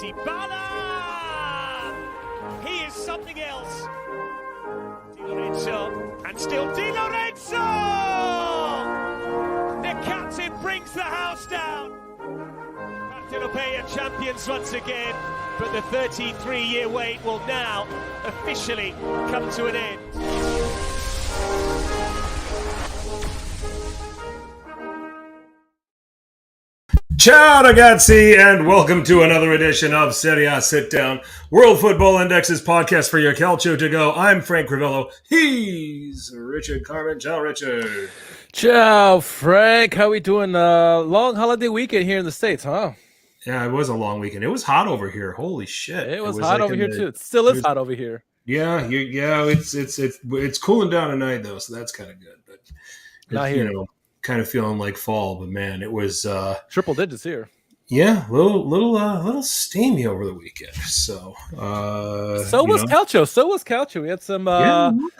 Dybala! He is something else. Di Lorenzo, and still Di Lorenzo! The captain brings the house down. Partenopea champions once again, but the 33-year wait will now officially come to an end. Ciao ragazzi, and welcome to another edition of Serie Sit Down, World Football Index's podcast for your Calcio to go. I'm Frank Crivello. He's Richard Carmen. Ciao, Richard. Ciao, Frank. How we doing? Long holiday weekend here in the States, huh? Yeah, it was a long weekend. It was hot over here. Holy shit! It was hot over here too. It still is hot over here. Yeah, it's cooling down tonight though, so that's kind of good. But not here. Kind of feeling like fall, but man, it was triple digits here. Yeah, little steamy over the weekend. So was Calcio. So was Calcio. We had some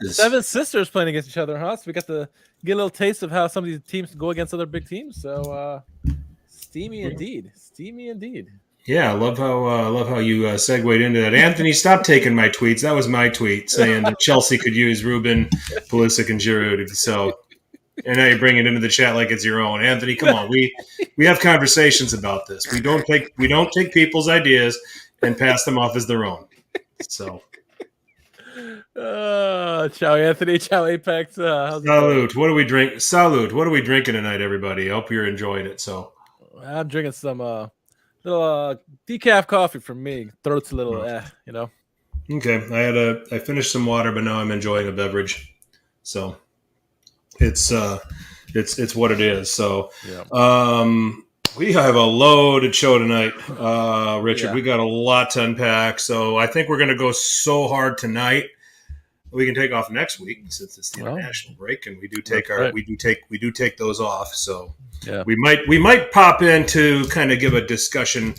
seven sisters playing against each other, huh? So we got to get a little taste of how some of these teams go against other big teams. So steamy indeed. Yeah, I love how you segued into that. Anthony, stop taking my tweets. That was my tweet saying that Chelsea could use Ruben, Pulisic, and Giroud. So. And now you bring it into the chat like it's your own. Anthony, come on. We have conversations about this. We don't take people's ideas and pass them off as their own. So ciao Anthony, ciao Apex. Salute. What do we drink? Salute. What are we drinking tonight, everybody? I hope you're enjoying it. So I'm drinking some little decaf coffee for me. Throat's a little Okay. I finished some water, but now I'm enjoying a beverage. So it's what it is. So, we have a loaded show tonight, Richard. Yeah. We got a lot to unpack. So I think we're going to go so hard tonight. We can take off next week since it's the international break, and we do take we do take those off. So we might pop in to kind of give a discussion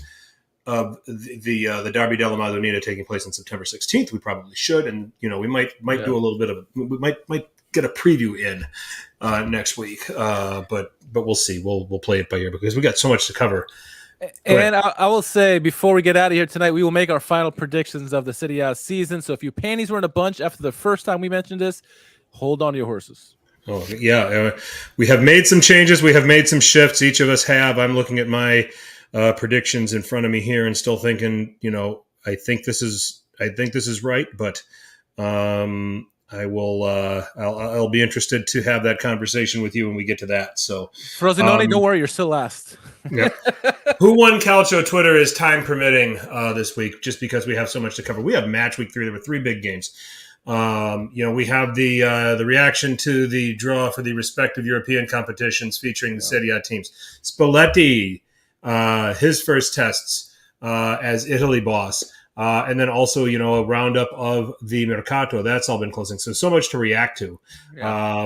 of the Derby della Madonnina taking place on September 16th. We probably should, and we might do a little bit of we might get a preview in next week, but we'll see. We'll play it by ear because we got so much to cover. And I will say before we get out of here tonight, we will make our final predictions of the Serie A season. So if your panties were in a bunch after the first time we mentioned this, hold on to your horses. Oh yeah, we have made some changes. We have made some shifts. Each of us have. I'm looking at my predictions in front of me here and still thinking, I think this is right, but I will. I'll be interested to have that conversation with you when we get to that. So, Frosinone, don't worry, you're still last. Yeah. Who won Calcio Twitter is time permitting this week, just because we have so much to cover. We have match week 3. There were 3 big games. We have the reaction to the draw for the respective European competitions featuring the Serie A teams. Spalletti, his first tests as Italy boss. And then also, a roundup of the Mercato. That's all been closing. So much to react to. Yeah.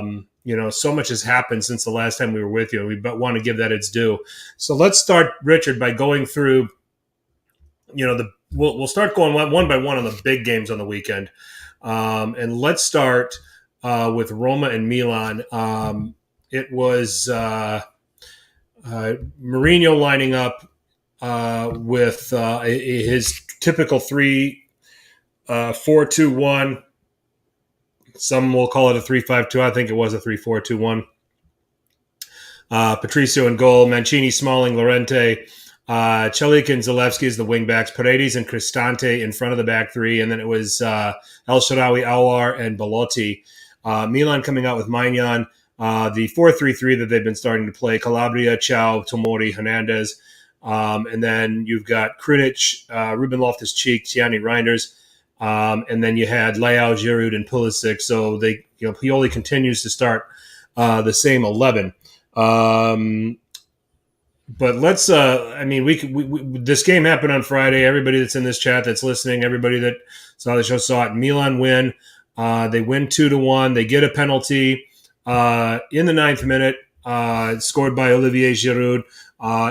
So much has happened since the last time we were with you. And we want to give that its due. So let's start, Richard, by going through, we'll start going one by one on the big games on the weekend. And let's start with Roma and Milan. It was Mourinho lining up with his typical 3-4-2-1. Some will call it a 3-5-2. I think it was a 3-4-2-1. Patricio in goal, Mancini, Smalling, Llorente, Celik and Zalewski as the wingbacks, Paredes and Cristante in front of the back 3, and then it was El Shaarawy, Aouar, and Belotti. Milan coming out with Maignan, the 4-3-3 that they've been starting to play, Calabria, Ciao, Tomori, Hernandez. And then you've got Krunic, Ruben Loftus-Cheek, Tierney Reinders, and then you had Leao, Giroud, and Pulisic. So Pioli continues to start the same 11. But let's. This game happened on Friday. Everybody that's in this chat that's listening, everybody that saw the show saw it. Milan win. They win 2-1. They get a penalty in the 9th minute, scored by Olivier Giroud.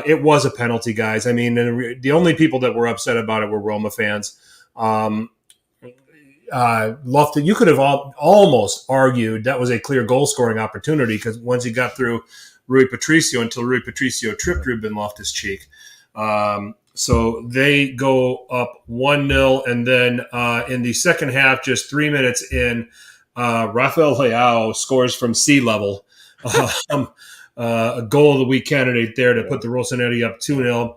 It was a penalty, guys. I mean, the only people that were upset about it were Roma fans. You could have almost argued that was a clear goal-scoring opportunity because once he got through Rui Patricio until Rui Patricio tripped Ruben Loftus-Cheek. So they go up 1-0, and then in the second half, just 3 minutes in, Rafael Leao scores from sea level. A goal of the week candidate there to put the Rossoneri up 2-0.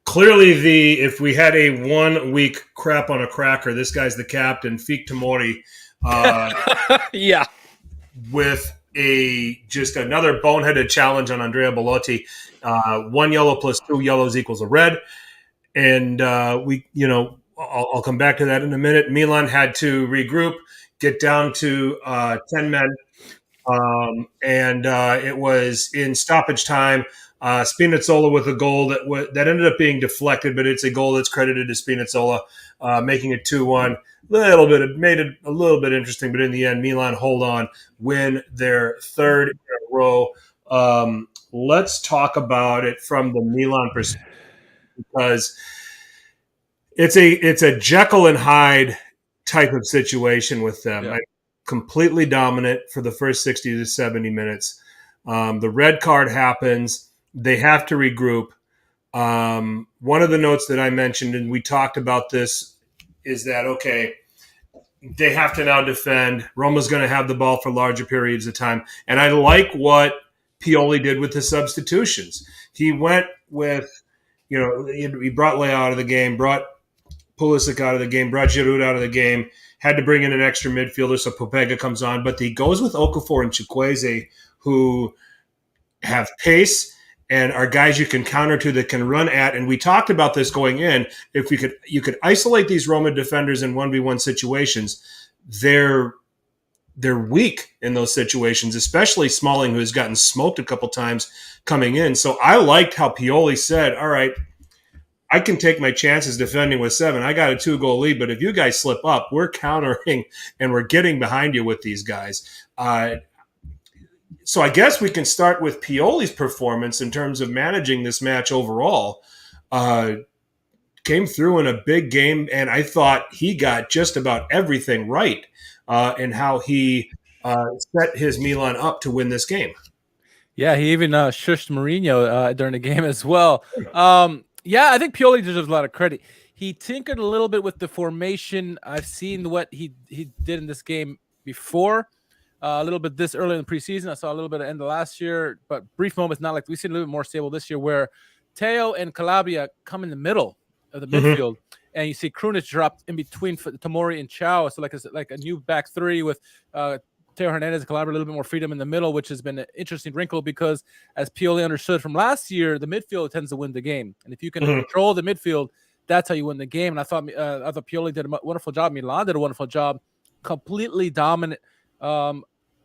Clearly, if we had a 1 week crap on a cracker, this guy's the captain, Fik Tomori. Yeah. With just another boneheaded challenge on Andrea Bellotti. 1 yellow plus 2 yellows equals a red. And I'll come back to that in a minute. Milan had to regroup, get down to 10 men. And it was in stoppage time. Spinazzola with a goal that ended up being deflected, but it's a goal that's credited to Spinazzola, making it 2-1. Made it a little bit interesting, but in the end, Milan hold on, win their third in a row. Let's talk about it from the Milan perspective, because it's a Jekyll and Hyde type of situation with them. Yeah. Right? Completely dominant for the first 60 to 70 minutes. The red card happens. They have to regroup. One of the notes that I mentioned, and we talked about this, is that, okay, they have to now defend. Roma's going to have the ball for larger periods of time. And I like what Pioli did with the substitutions. He went with, he brought Leao out of the game, brought Pulisic out of the game, brought Giroud out of the game, had to bring in an extra midfielder so Popega comes on. But he goes with Okafor and Chukwueze, who have pace and are guys you can counter to, that can run at. And we talked about this going in. If you could isolate these Roma defenders in 1v1 situations, they're weak in those situations, especially Smalling, who has gotten smoked a couple times coming in. So I liked how Pioli said, all right, I can take my chances defending with 7. I got a 2-goal lead, but if you guys slip up, we're countering and we're getting behind you with these guys. So I guess we can start with Pioli's performance in terms of managing this match overall. Came through in a big game, and I thought he got just about everything right in how he set his Milan up to win this game. Yeah, he even shushed Mourinho during the game as well. Yeah, I think Pioli deserves a lot of credit. He tinkered a little bit with the formation. I've seen what he did in this game before. A little bit this early in the preseason. I saw a little bit at the end of last year, but brief moments, not like we've seen a little bit more stable this year, where Teo and Calabria come in the middle of the midfield, and you see Krunic dropped in between Tomori and Chao. So like a new back three with Teo Hernandez and Calabria, a little bit more freedom in the middle, which has been an interesting wrinkle because, as Pioli understood from last year, the midfield tends to win the game. And if you can control the midfield, that's how you win the game. And I thought Pioli did a wonderful job. Milan did a wonderful job. Completely dominant.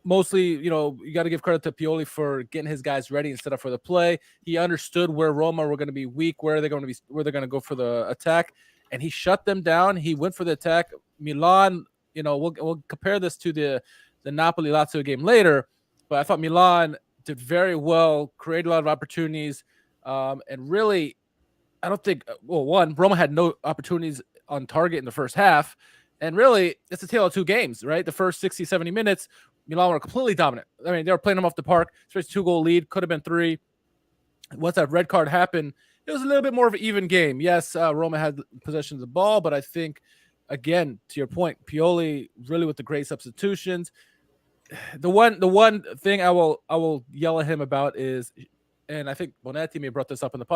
Mostly, you got to give credit to Pioli for getting his guys ready instead of for the play. He understood where Roma were going to be weak, where they're going to go for the attack, and he shut them down. He went for the attack. Milan, we'll compare this to the Napoli Lazio game later, but I thought Milan did very well, created a lot of opportunities, and really, I don't think. Well, one, Roma had no opportunities on target in the first half. And really, it's a tale of two games, right? The first 60, 70 minutes, Milan were completely dominant. I mean, they were playing them off the park. Especially 2-goal lead, could have been 3. Once that red card happened, it was a little bit more of an even game. Yes, Roma had possession of the ball, but I think, again, to your point, Pioli really with the great substitutions. The one thing I will yell at him about is, and I think Bonetti may have brought this up on the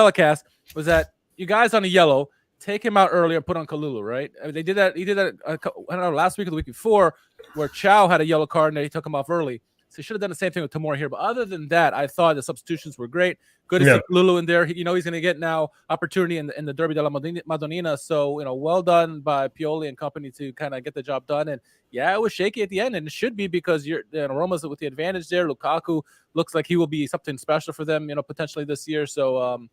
telecast, was that you guys on a yellow, take him out earlier and put on Kalulu, right? I mean, they did that. He did that, I don't know, last week or the week before, where Chao had a yellow card and he took him off early. So he should have done the same thing with Tomori here. But other than that, I thought the substitutions were great. Good to see Kalulu in there. He's going to get now opportunity in the Derby della Madonnina. So, well done by Pioli and company to kind of get the job done. And yeah, it was shaky at the end, and it should be because Roma's with the advantage there. Lukaku looks like he will be something special for them, potentially this year. So,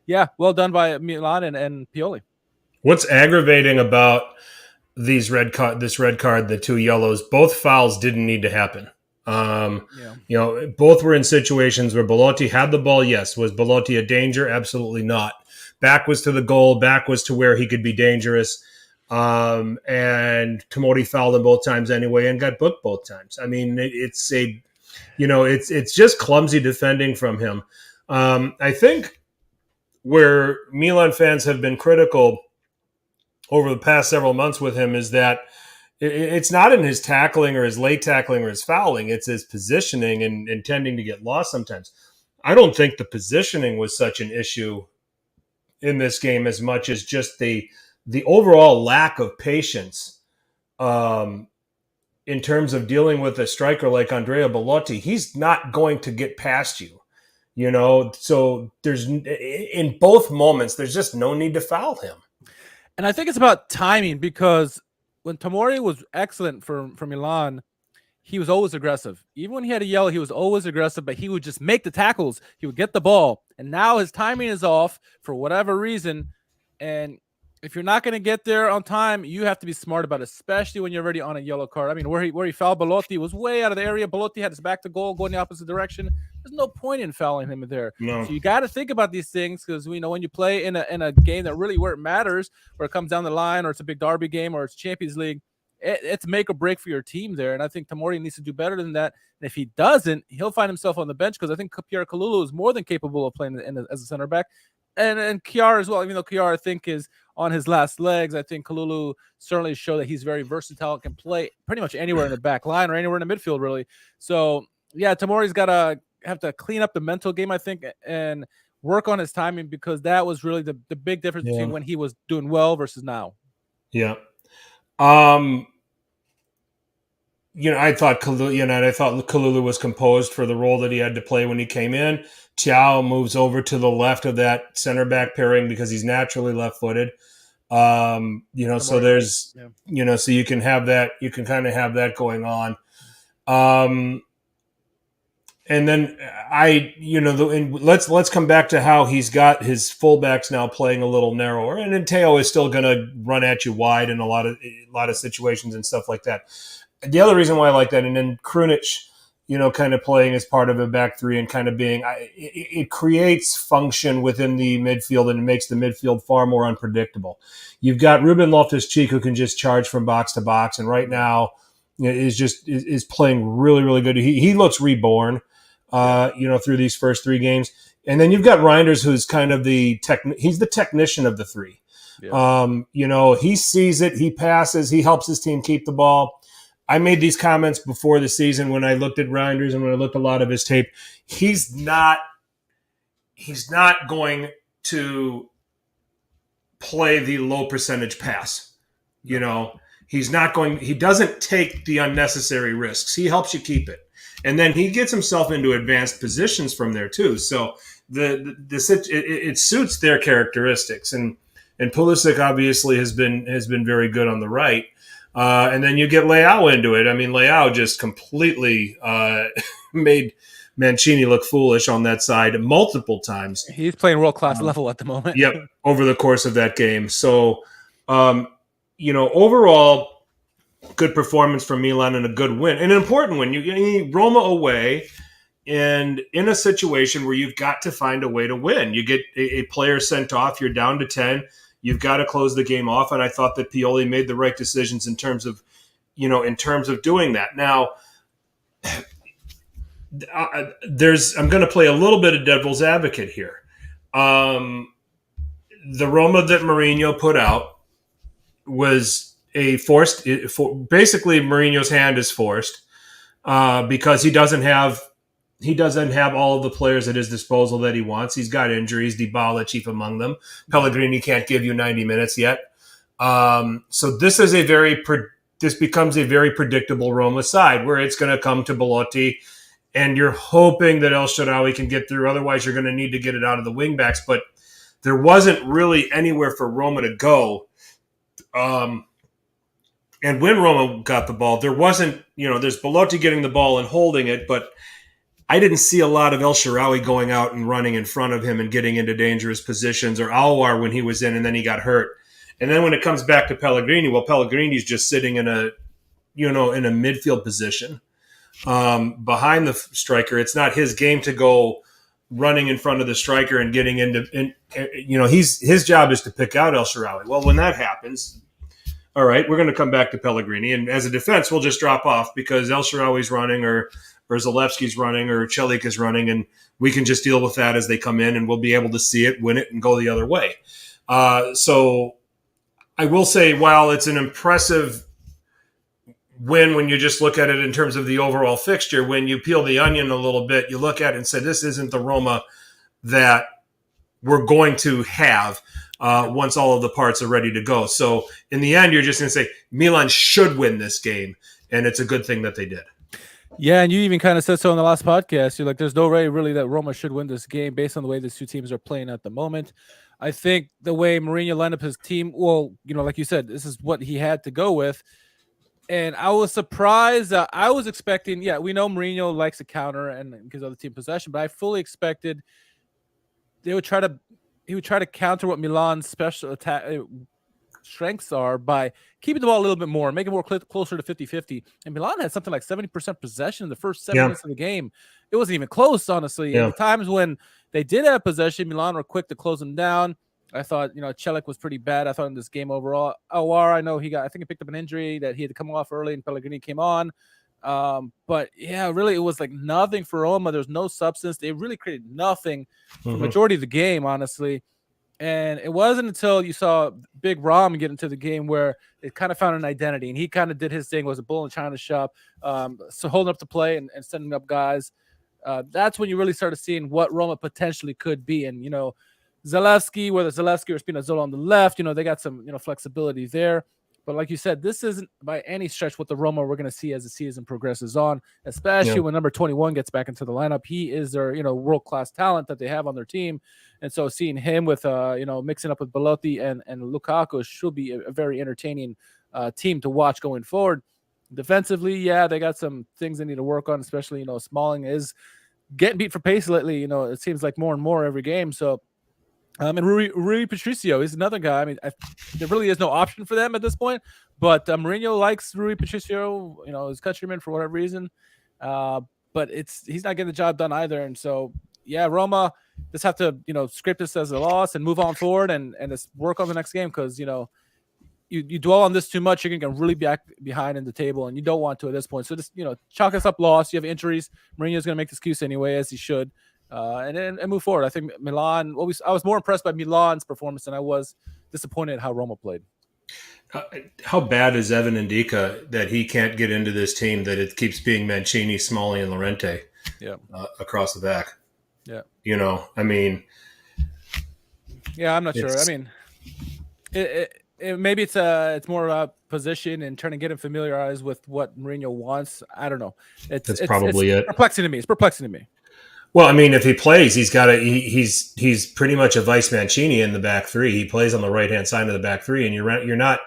yeah, well done by Milan and Pioli. What's aggravating about this red card, the 2 yellows, both fouls didn't need to happen. Both were in situations where Bellotti had the ball. Yes. Was Bellotti a danger? Absolutely not. Back was to the goal. Back was to where he could be dangerous. And Tomori fouled him both times anyway and got booked both times. I mean, it's just clumsy defending from him. I think where Milan fans have been critical over the past several months with him is that it's not in his tackling or his late tackling or his fouling. It's his positioning and tending to get lost sometimes. I don't think the positioning was such an issue in this game as much as just the overall lack of patience in terms of dealing with a striker like Andrea Belotti. He's not going to get past you, so there's in both moments, there's just no need to foul him. And I think it's about timing, because when Tomori was excellent for Milan, he was always aggressive. Even when he had a yellow, he was always aggressive, but he would just make the tackles. He would get the ball. And now his timing is off for whatever reason. And if you're not going to get there on time, you have to be smart about it, especially when you're already on a yellow card. I mean, where he fouled Belotti was way out of the area. Belotti had his back to goal, going the opposite direction. There's no point in fouling him there. No. So you got to think about these things, because we know when you play in a game that really where it matters, where it comes down the line, or it's a big derby game, or it's Champions League, it's make or break for your team there. And I think Tomori needs to do better than that. And if he doesn't, he'll find himself on the bench, because I think Pierre Kalulu is more than capable of playing as a center back. And Kjaer as well, even though Kjaer, I think, is on his last legs, I think Kalulu certainly showed that he's very versatile and can play pretty much anywhere in the back line or anywhere in the midfield, really. So, yeah, Tomori's got to have to clean up the mental game, I think, and work on his timing, because that was really the big difference between when he was doing well versus now. Yeah. I thought Kalulu was composed for the role that he had to play when he came in. Thiaw moves over to the left of that center back pairing because he's naturally left-footed. So there's, so you can have that, you can kind of have that going on. And then let's come back to how he's got his fullbacks now playing a little narrower, and then Teo is still going to run at you wide in a lot of situations and stuff like that. The other reason why I like that, and then Krunic, kind of playing as part of a back three and kind of being, it creates function within the midfield, and it makes the midfield far more unpredictable. You've got Ruben Loftus-Cheek, who can just charge from box to box, and right now is playing really, really good. He looks reborn, through these first three games. And then you've got Reinders, who's kind of he's the technician of the three. Yeah. He sees it, he passes, he helps his team keep the ball. I made these comments before the season when I looked at Reinders and when I looked at a lot of his tape. He's not going to play the low percentage pass. He doesn't take the unnecessary risks. He helps you keep it. And then he gets himself into advanced positions from there too. So it suits their characteristics. And Pulisic obviously has been very good on the right. And then you get Leao into it. I mean, Leao just completely made Mancini look foolish on that side multiple times. He's playing world-class level at the moment. Yep, over the course of that game. So, overall, good performance from Milan and a good win. An important win. You get Roma away, and in a situation where you've got to find a way to win. You get a player sent off, you're down to 10. You've got to close the game off, and I thought that Pioli made the right decisions in terms of doing that. Now, I'm going to play a little bit of devil's advocate here. The Roma that Mourinho put out was basically Mourinho's hand is forced because he doesn't have all of the players at his disposal that he wants. He's got injuries, Dybala chief among them. Pellegrini can't give you 90 minutes yet. So this becomes a very predictable Roma side where it's going to come to Belotti, and you're hoping that El Shaarawy can get through. Otherwise, you're going to need to get it out of the wingbacks. But there wasn't really anywhere for Roma to go. And when Roma got the ball, there wasn't, there's Belotti getting the ball and holding it, but I didn't see a lot of El Shaarawy going out and running in front of him and getting into dangerous positions, or Alwar when he was in and then he got hurt. And then when it comes back to Pellegrini, well, Pellegrini's just sitting in a midfield position behind the striker. It's not his game to go running in front of the striker and getting into, his job is to pick out El Shaarawy. Well, when that happens, all right, we're going to come back to Pellegrini. And as a defense, we'll just drop off because El Shaarawy's running or Zalewski's running or Celik is running, and we can just deal with that as they come in, and we'll be able to see it, win it, and go the other way. So I will say, while it's an impressive win when you just look at it in terms of the overall fixture, when you peel the onion a little bit, you look at it and say, this isn't the Roma that we're going to have once all of the parts are ready to go. So in the end, you're just going to say Milan should win this game, and it's a good thing that they did. Yeah, and you even kind of said so in the last podcast. You're like, there's no way really that Roma should win this game based on the way these two teams are playing at the moment. I think the way Mourinho lined up his team, well, like you said, this is what he had to go with. And I was surprised. I was expecting, we know Mourinho likes to counter and gives other team possession, but I fully expected he would try to counter what Milan's special attack strengths are by keeping the ball a little bit more, making it more closer to 50-50. And Milan had something like 70% possession in the first 7 minutes of the game. It wasn't even close, honestly. And the times when they did have possession, Milan were quick to close them down. I thought, Celik was pretty bad. I thought in this game overall. Aouar, I know I think he picked up an injury that he had to come off early and Pellegrini came on. But really it was like nothing for Roma. There's no substance. They really created nothing for the majority of the game, honestly. And it wasn't until you saw Big Rom get into the game where it kind of found an identity, and he kind of did his thing, was a bull in China shop, so holding up the play and sending up guys. That's when you really started seeing what Roma potentially could be. And, Zalewski, whether Zalewski or Spinazzola on the left, they got some, flexibility there. But like you said, this isn't by any stretch what the Roma we're going to see as the season progresses on, especially when number 21 gets back into the lineup. He is their, world-class talent that they have on their team. And so seeing him with, mixing up with Belotti and Lukaku should be a very entertaining team to watch going forward. Defensively, they got some things they need to work on, especially, Smalling is getting beat for pace lately. It seems like more and more every game. So, and Rui Patricio is another guy. I mean, there really is no option for them at this point. But Mourinho likes Rui Patricio, his countryman for whatever reason. But he's not getting the job done either. And so, Roma just have to, scrape this as a loss and move on forward and just work on the next game because, you dwell on this too much, you're going to get really back behind in the table, and you don't want to at this point. So just, chalk us up loss. You have injuries. Mourinho's going to make the excuse anyway, as he should. And move forward. I think Milan. I was more impressed by Milan's performance than I was disappointed at how Roma played. How bad is Evan Ndika that he can't get into this team? That it keeps being Mancini, Smalley, and Llorente, across the back. Yeah, I mean, I'm not sure. I mean, maybe it's more about position and trying to get him familiarized with what Mourinho wants. I don't know. It's probably it. Perplexing to me. It's perplexing to me. Well, I mean, if he plays, he's he's pretty much a vice Mancini in the back three. He plays on the right hand side of the back three, and you're not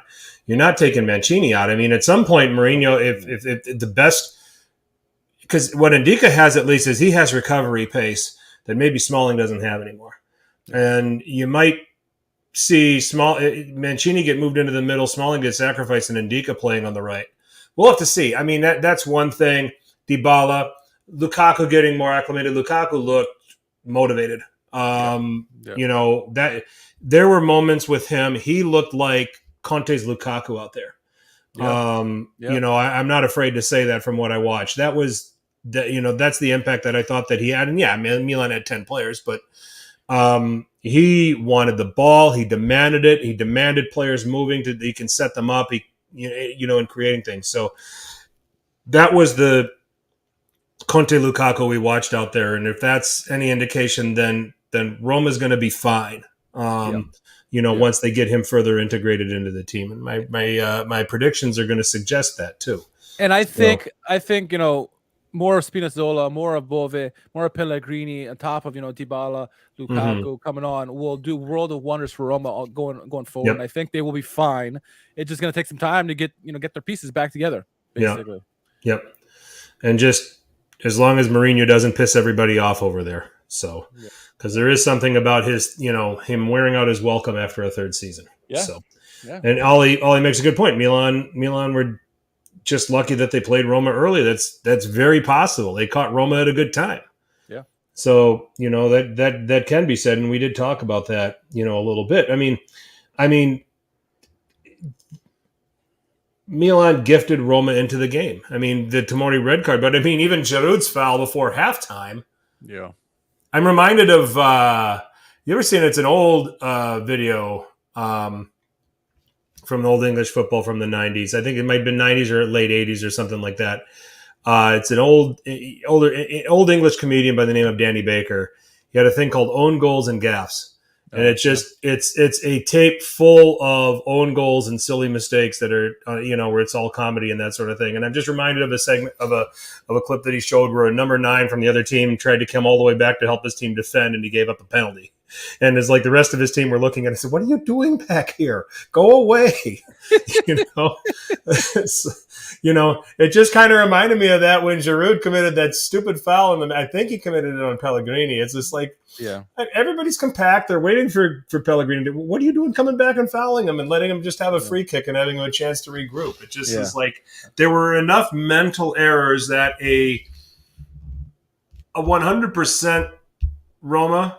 taking Mancini out. I mean, at some point, Mourinho, if the best, because what Ndika has at least is he has recovery pace that maybe Smalling doesn't have anymore, and you might see Mancini get moved into the middle, Smalling gets sacrificed, and Ndika playing on the right. We'll have to see. I mean, that's one thing. Dybala. Lukaku getting more acclimated. Lukaku looked motivated. That there were moments with him. He looked like Conte's Lukaku out there. I'm not afraid to say that from what I watched. That was that's the impact that I thought that he had. And Milan had 10 players, but he wanted the ball. He demanded it. He demanded players moving he can set them up. And creating things. So that was the Conte Lukaku we watched out there, and if that's any indication, then Roma's going to be fine. Once they get him further integrated into the team, and my predictions are going to suggest that too. And I think more of Spinazzola, more of Bove, more of Pellegrini, on top of Dybala, Lukaku coming on will do world of wonders for Roma going forward. Yep. And I think they will be fine. It's just going to take some time to get their pieces back together. Basically. Yep. And just as long as Mourinho doesn't piss everybody off over there. So, because there is something about his, him wearing out his welcome after a third season. Yeah. So, and Ollie makes a good point. Milan were just lucky that they played Roma early. That's very possible. They caught Roma at a good time. Yeah. So, that can be said. And we did talk about that, a little bit. I mean, Milan gifted Roma into the game. I mean, the Tomori red card, but I mean, even Giroud's foul before halftime. Yeah. I'm reminded of, you ever seen, it's an old video from old English football from the 90s. I think it might have been 90s or late 80s or something like that. It's an old English comedian by the name of Danny Baker. He had a thing called Own Goals and Gaffes. And it's just it's a tape full of own goals and silly mistakes that are where it's all comedy and that sort of thing. And I'm just reminded of a segment of a clip that he showed where a number 9 from the other team tried to come all the way back to help his team defend, and he gave up a penalty. And it's like the rest of his team were looking at it and said, "What are you doing back here? Go away!" It just kind of reminded me of that when Giroud committed that stupid foul, and I think he committed it on Pellegrini. It's just like, everybody's compact. They're waiting for Pellegrini. What are you doing coming back and fouling him and letting him just have a free kick and having him a chance to regroup? It just is like there were enough mental errors that a 100% Roma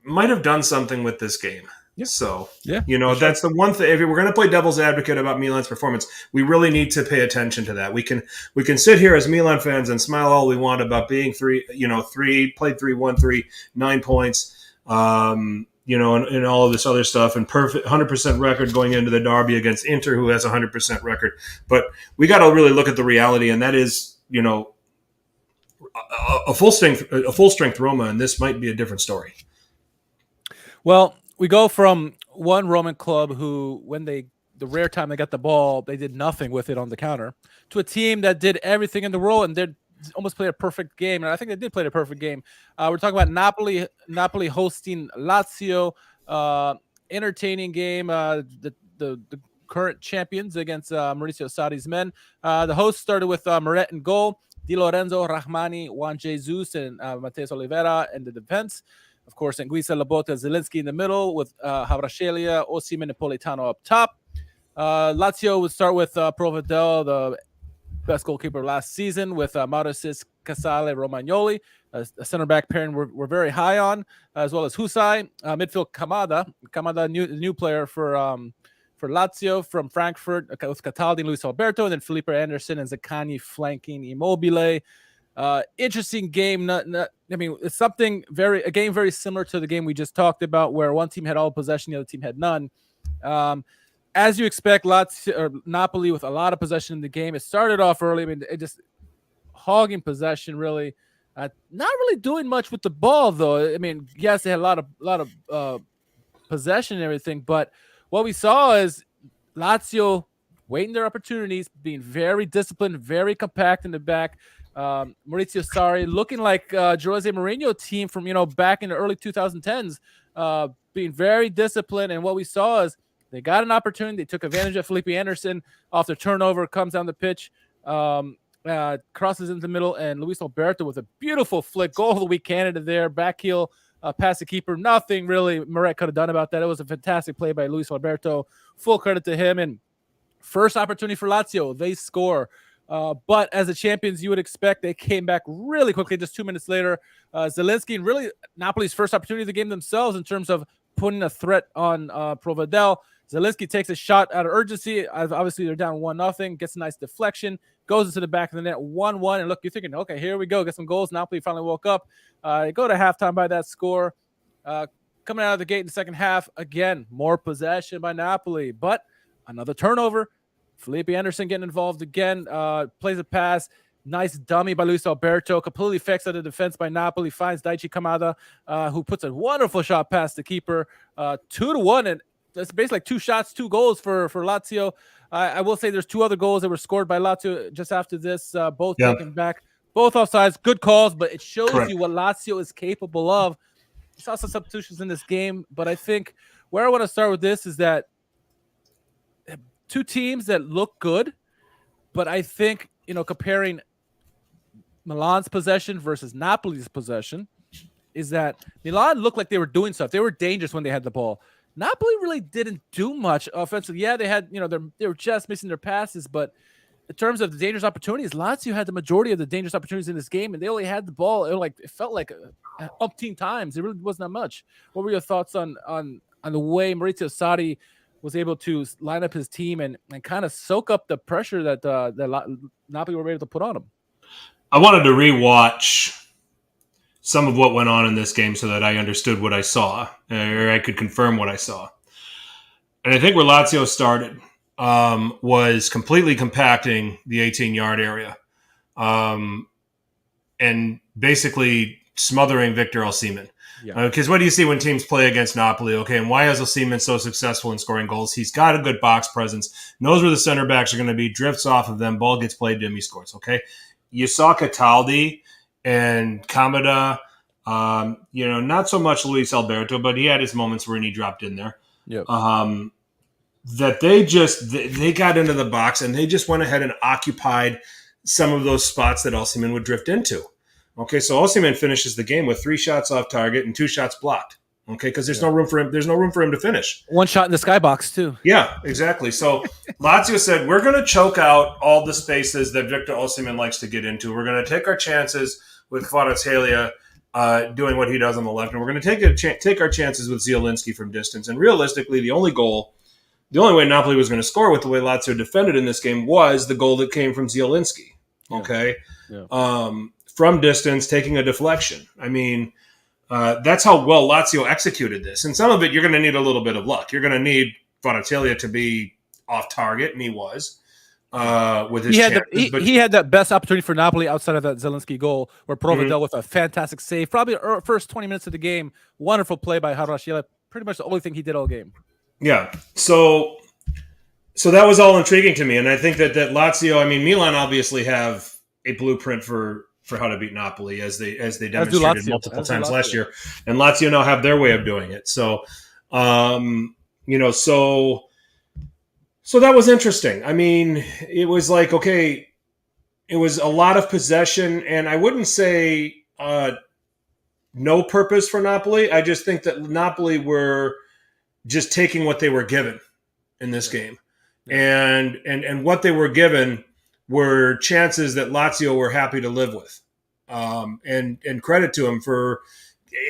might have done something with this game. Yeah. So, that's the one thing. If we're going to play devil's advocate about Milan's performance, we really need to pay attention to that. We can sit here as Milan fans and smile all we want about being played 3-1-3, 9 points, and all of this other stuff, and perfect 100% record going into the derby against Inter, who has a 100% record. But we got to really look at the reality, and that is, a full strength Roma, and this might be a different story. Well, we go from one Roman club who, when the rare time they got the ball, they did nothing with it on the counter, to a team that did everything in the world and did almost played a perfect game. And I think they did play a perfect game. We're talking about Napoli hosting Lazio, entertaining game. The current champions against Maurizio Sarri's men. The host started with Meret in goal, Di Lorenzo, Rahmani, Juan Jesus, and Mateus Oliveira in the defense. Of course, Anguissa, Lobotka, Zielinski in the middle with Kvaratskhelia, Osimhen, and Napolitano up top. Lazio would start with Provedel, the best goalkeeper last season, with Mauricis, Casale, Romagnoli. A center-back pairing we're very high on, as well as Husai. Midfield, Kamada, new player for Lazio from Frankfurt, with Cataldi and Luis Alberto, and then Felipe Anderson and Zaccagni flanking Immobile. Interesting game. It's a game very similar to the game we just talked about, where one team had all possession, the other team had none. As you expect, Napoli with a lot of possession in the game. It started off early. It just hogging possession, really. Not really doing much with the ball, though. Yes, they had a lot of possession and everything, but what we saw is Lazio waiting their opportunities, being very disciplined, very compact in the back. Maurizio Sarri looking like Jose Mourinho team from back in the early 2010s, being very disciplined. And what we saw is they got an opportunity. They took advantage of Felipe Anderson off the turnover, comes down the pitch, crosses into the middle, and Luis Alberto with a beautiful flick, goal of the week candidate there, back heel, past the keeper. Nothing really Meret could have done about that. It was a fantastic play by Luis Alberto. Full credit to him. And first opportunity for Lazio, they score. But as the champions, you would expect, they came back really quickly just 2 minutes later. Zielinski, and really Napoli's first opportunity of the game themselves in terms of putting a threat on Provedel. Zielinski takes a shot out of urgency. Obviously, they're down 1-0, gets a nice deflection, goes into the back of the net, 1-1. And look, you're thinking, okay, here we go, get some goals. Napoli finally woke up. They go to halftime by that score. Coming out of the gate in the second half, again, more possession by Napoli, but another turnover. Felipe Anderson getting involved again, plays a pass, nice dummy by Luis Alberto, completely fixed out the defense by Napoli, finds Daichi Kamada, who puts a wonderful shot past the keeper, 2-1, and that's basically like 2 shots, 2 goals for Lazio. I will say there's 2 other goals that were scored by Lazio just after this, both taken back, both offsides, good calls, but it shows you what Lazio is capable of. We saw some substitutions in this game, but I think where I want to start with this is that 2 teams that look good, but I think, comparing Milan's possession versus Napoli's possession is that Milan looked like they were doing stuff. They were dangerous when they had the ball. Napoli really didn't do much offensively. Yeah, they had, they were just missing their passes, but in terms of the dangerous opportunities, Lazio had the majority of the dangerous opportunities in this game, and they only had the ball. It felt like umpteen times. It really wasn't that much. What were your thoughts on the way Maurizio Sarri was able to line up his team and kind of soak up the pressure that Napoli were able to put on him. I wanted to rewatch some of what went on in this game so that I understood what I saw, or I could confirm what I saw. And I think where Lazio started was completely compacting the 18-yard area and basically smothering Victor Osimhen. Because what do you see when teams play against Napoli? Okay, and why is Osimhen so successful in scoring goals? He's got a good box presence, knows where the center backs are going to be, drifts off of them, ball gets played to him, he scores. Okay, you saw Cataldi and Kamada, not so much Luis Alberto, but he had his moments where he dropped in there. Yep. That they got into the box and they just went ahead and occupied some of those spots that Osimhen would drift into. Okay, so Osimhen finishes the game with 3 shots off target and 2 shots blocked. Okay, because there's no room for him. There's no room for him to finish. 1 shot in the skybox too. Yeah, exactly. So Lazio said, we're going to choke out all the spaces that Victor Osimhen likes to get into. We're going to take our chances with Kvaratskhelia doing what he does on the left, and we're going to take our chances with Zielinski from distance. And realistically, the only way Napoli was going to score with the way Lazio defended in this game was the goal that came from Zielinski. Okay, from distance, taking a deflection. I mean, that's how well Lazio executed this. And some of it, you're going to need a little bit of luck. You're going to need Kvaratskhelia to be off target, and he was with his chances. He had that best opportunity for Napoli outside of that Zielinski goal, where Prova dealt with a fantastic save. Probably first 20 minutes of the game, wonderful play by Kvaratskhelia. Pretty much the only thing he did all game. Yeah, so that was all intriguing to me, and I think that Lazio. I mean, Milan obviously have a blueint for how to beat Napoli, as they demonstrated multiple times last year, and Lazio now have their way of doing it. So, so that was interesting. I mean, it was like, okay, it was a lot of possession, and I wouldn't say no purpose for Napoli. I just think that Napoli were just taking what they were given in this game, and what they were given were chances that Lazio were happy to live with, and credit to them for.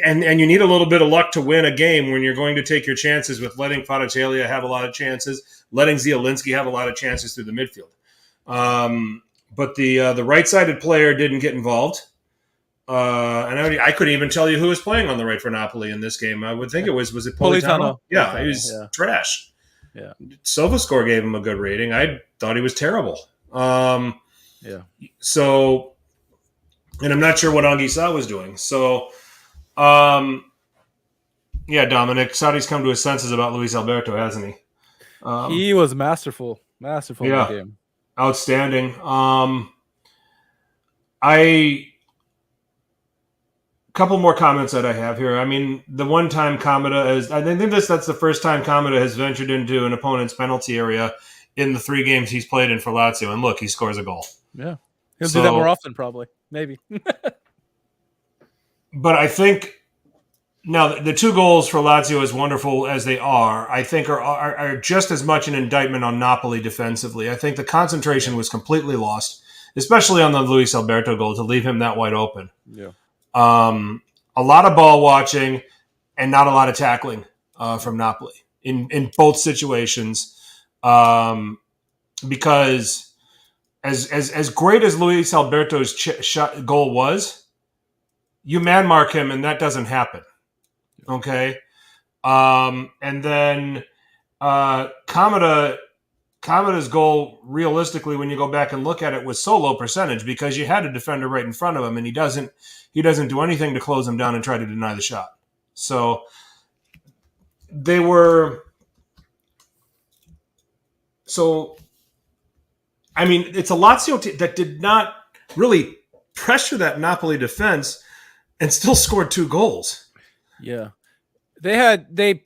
And you need a little bit of luck to win a game when you're going to take your chances with letting Kvaratskhelia have a lot of chances, letting Zielinski have a lot of chances through the midfield. But the right-sided player didn't get involved. And I couldn't even tell you who was playing on the right for Napoli in this game. I would think it was it Politano? Yeah, he was trash. Yeah, SofaScore gave him a good rating. I thought he was terrible. So, and I'm not sure what Anguissa was doing. So, Dominic, Sarri's come to his senses about Luis Alberto, hasn't he? He was masterful in the game. Outstanding. Couple more comments that I have here. I mean, the one time I think that's the first time Kamada has ventured into an opponent's penalty area in the 3 games he's played in for Lazio. And look, he scores a goal. Yeah. He'll do that more often, probably. Maybe. But I think now the 2 goals for Lazio, as wonderful as they are, I think are just as much an indictment on Napoli defensively. I think the concentration was completely lost, especially on the Luis Alberto goal, to leave him that wide open. Yeah. A lot of ball watching and not a lot of tackling from Napoli in both situations. Because as great as Luis Alberto's goal was, you man mark him and that doesn't happen. Okay. And then Kamada's goal, realistically, when you go back and look at it, was so low percentage because you had a defender right in front of him, and he doesn't do anything to close him down and try to deny the shot. So they were. So, I mean, it's a Lazio that did not really pressure that Napoli defense and still scored 2 goals. Yeah, they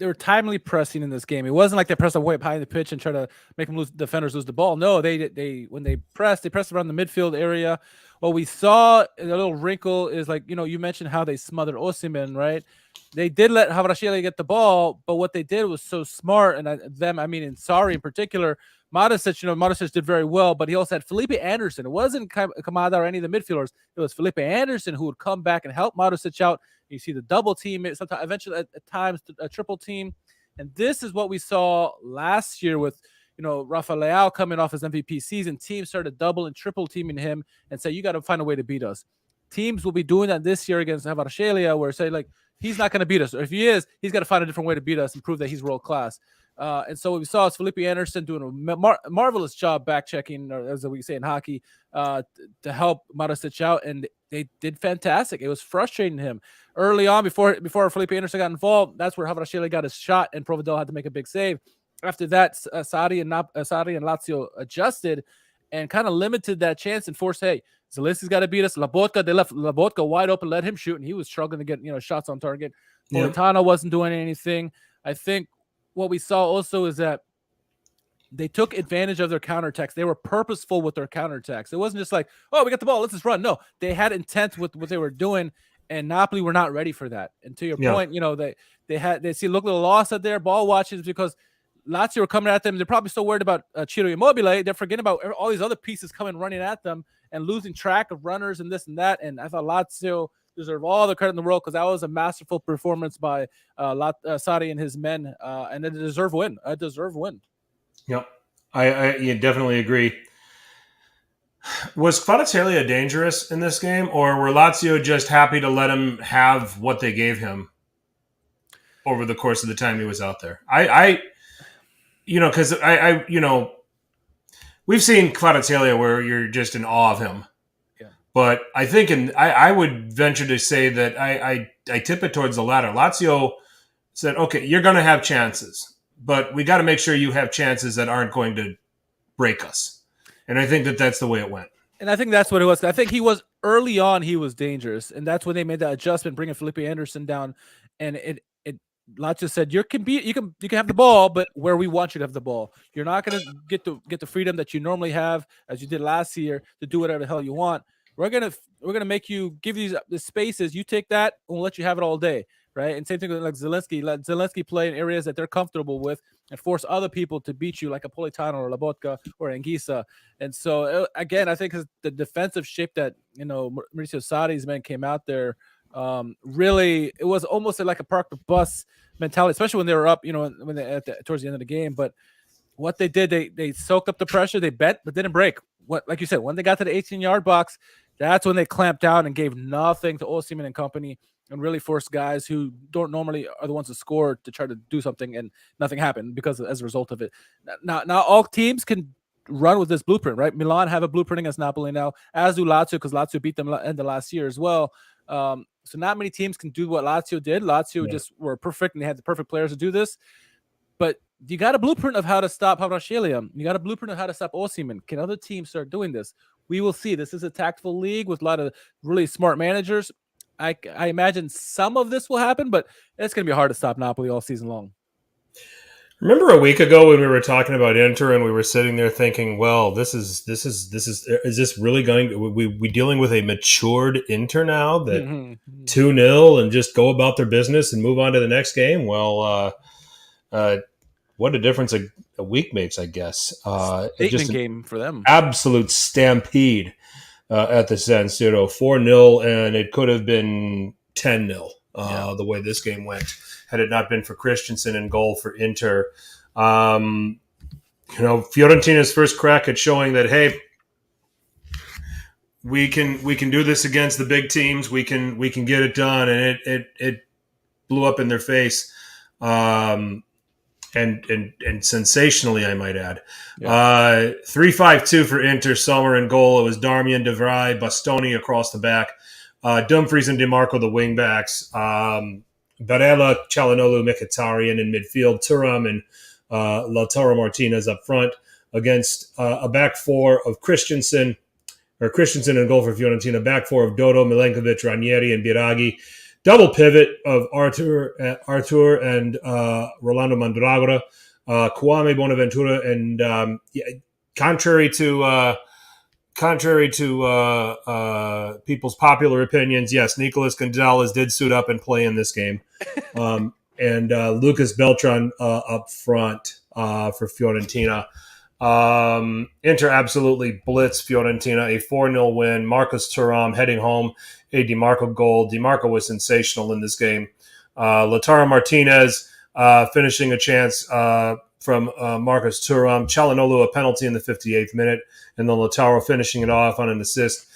were timely pressing in this game. It wasn't like they pressed way behind the pitch and try to make them defenders lose the ball. No, when they pressed around the midfield area. What we saw, a little wrinkle, is like, you mentioned how they smothered Osimhen, right? They did let Kvaratskhelia get the ball, but what they did was so smart, and Sarri in particular, Modesic did very well, but he also had Felipe Anderson. It wasn't Kamada or any of the midfielders. It was Felipe Anderson who would come back and help Modesic out. You see the double team, sometimes eventually at times a triple team, And this is what we saw last year with, Rafael Leao coming off his MVP season. Teams started double and triple teaming him and say, you got to find a way to beat us. Teams will be doing that this year against Varashelia, where say, like, he's not going to beat us. Or if he is, he's got to find a different way to beat us and prove that he's world class. And so what we saw is Felipe Anderson doing a marvelous job back checking, or as we say in hockey, to help Marasic out, and they did fantastic. It was frustrating him early on before Felipe Anderson got involved. That's where Havrashvili got his shot, and Provedel had to make a big save. After that, Sarri and Lazio adjusted and kind of limited that chance and forced, hey, Zelinski's got to beat us. Lobotka, they left Lobotka wide open, let him shoot, and he was struggling to get shots on target. Politano wasn't doing anything. I think what we saw also is that they took advantage of their counterattacks. They were purposeful with their counterattacks. It wasn't just like, oh, we got the ball, let's just run. No, they had intent with what they were doing, and Napoli were not ready for that. And to your point, they see look a little lost at their ball watches because Lazio were coming at them. They're probably still worried about Ciro Immobile. They're forgetting about all these other pieces coming running at them and losing track of runners and this and that. And I thought Lazio deserve all the credit in the world because that was a masterful performance by Sarri and his men, and a deserved win. Yep, I definitely agree. Was Kvaratskhelia dangerous in this game, or were Lazio just happy to let him have what they gave him over the course of the time he was out there? Because we've seen Kvaratskhelia where you're just in awe of him. Yeah. But I think, I would venture to say that I tip it towards the latter. Lazio said, okay, you're going to have chances, but we got to make sure you have chances that aren't going to break us. And I think that's the way it went. And I think that's what it was. I think he was early on, he was dangerous. And that's when they made that adjustment, bringing Felipe Anderson down. And Lazio said, you can have the ball, but where we want you to have the ball. You're not going to get the freedom that you normally have, as you did last year, to do whatever the hell you want. We're gonna make you give these the spaces. You take that, and we'll let you have it all day, right? And same thing with like Zelinski. Let Zelinski play in areas that they're comfortable with, and force other people to beat you, like a Politano or Lobotka or Anguissa. And so again, I think the defensive shape that Mauricio Sarri's men came out there. Really, it was almost like a park the bus mentality, especially when they were up, when they towards the end of the game. But what they did, they soaked up the pressure, they bent, but didn't break. Like you said, when they got to the 18-yard box, that's when they clamped down and gave nothing to Osimhen and company, and really forced guys who don't normally are the ones to score to try to do something, and nothing happened as a result of it. Now all teams can run with this blueprint, right? Milan have a blueprint against Napoli now, as do Lazio, because Lazio beat them in the last year as well. So not many teams can do what Lazio did. Lazio just were perfect, and they had the perfect players to do this. But you got a blueprint of how to stop Havrashvili. You got a blueprint of how to stop Osimhen. Can other teams start doing this? We will see. This is a tactful league with a lot of really smart managers. I imagine some of this will happen, but it's going to be hard to stop Napoli all season long. Remember a week ago when we were talking about Inter and we were sitting there thinking, well, is this really going to, we dealing with a matured Inter now that 2-0 and just go about their business and move on to the next game? Well, what a difference a week makes, I guess. Statement game for them. Absolute stampede at the San Siro, 4-0, and it could have been 10-0 the way this game went, had it not been for Christensen in goal for Inter. Fiorentina's first crack at showing that, hey, we can do this against the big teams. We can get it done, and it blew up in their face. And sensationally, I might add. 3-5-2 for Inter, Sommer in goal. It was Darmian, De Vrij, Bastoni across the back, Dumfries and DiMarco the wing backs, Barella, Çalhanoğlu, Mkhitaryan in midfield, Thuram and Lautaro Martinez up front against a back four of Christensen in goal for Fiorentina, back four of Dodo, Milenkovic, Ranieri, and Biraghi. Double pivot of Arthur and Rolando Mandragora, Kwame Bonaventura, and contrary to people's popular opinions, yes, Nicolas Gonzalez did suit up and play in this game, and Lucas Beltran up front for Fiorentina. Inter absolutely blitzed Fiorentina, a 4-0 win. Marcus Thuram heading home, a DiMarco goal. DiMarco was sensational in this game. Lautaro Martinez finishing a chance from Marcus Thuram. Çalhanoğlu, a penalty in the 58th minute, and then Lautaro finishing it off on an assist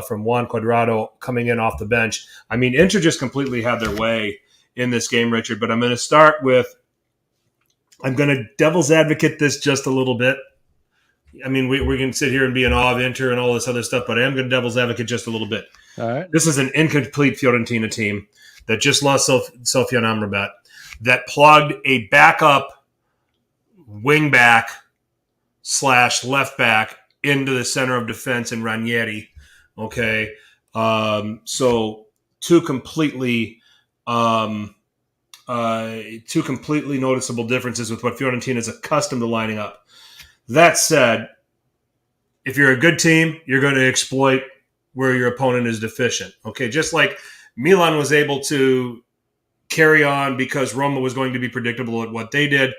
from Juan Cuadrado coming in off the bench. I mean, Inter just completely had their way in this game, Richard, but I'm going to start with – I'm going to devil's advocate this just a little bit. I mean, we can sit here and be in awe of Inter and all this other stuff, but I am going to devil's advocate just a little bit. All right. This is an incomplete Fiorentina team that just lost Sofiane Amrabat, that plugged a backup wing back / left back into the center of defense in Ranieri. Okay. So two completely noticeable differences with what Fiorentina is accustomed to lining up. That said, if you're a good team, you're going to exploit where your opponent is deficient. Okay, just like Milan was able to carry on because Roma was going to be predictable at what they did,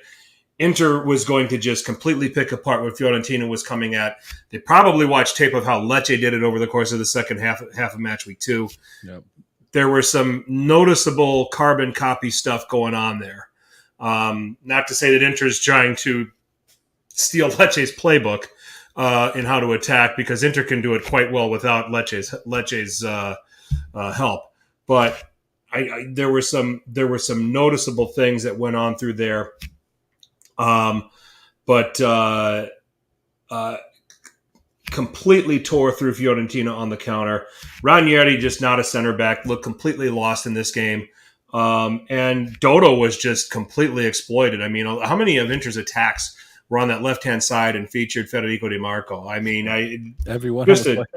Inter was going to just completely pick apart what Fiorentina was coming at. They probably watched tape of how Lecce did it over the course of the second half of match week 2. Yep. There were some noticeable carbon copy stuff going on there. Not to say that Inter is trying to steal Lecce's playbook in how to attack, because Inter can do it quite well without Lecce's help. But there were some noticeable things that went on through there. But completely tore through Fiorentina on the counter. Ranieri, just not a center back, looked completely lost in this game. And Dodo was just completely exploited. I mean, how many of Inter's attacks were on that left-hand side and featured Federico Di Marco? I mean, everyone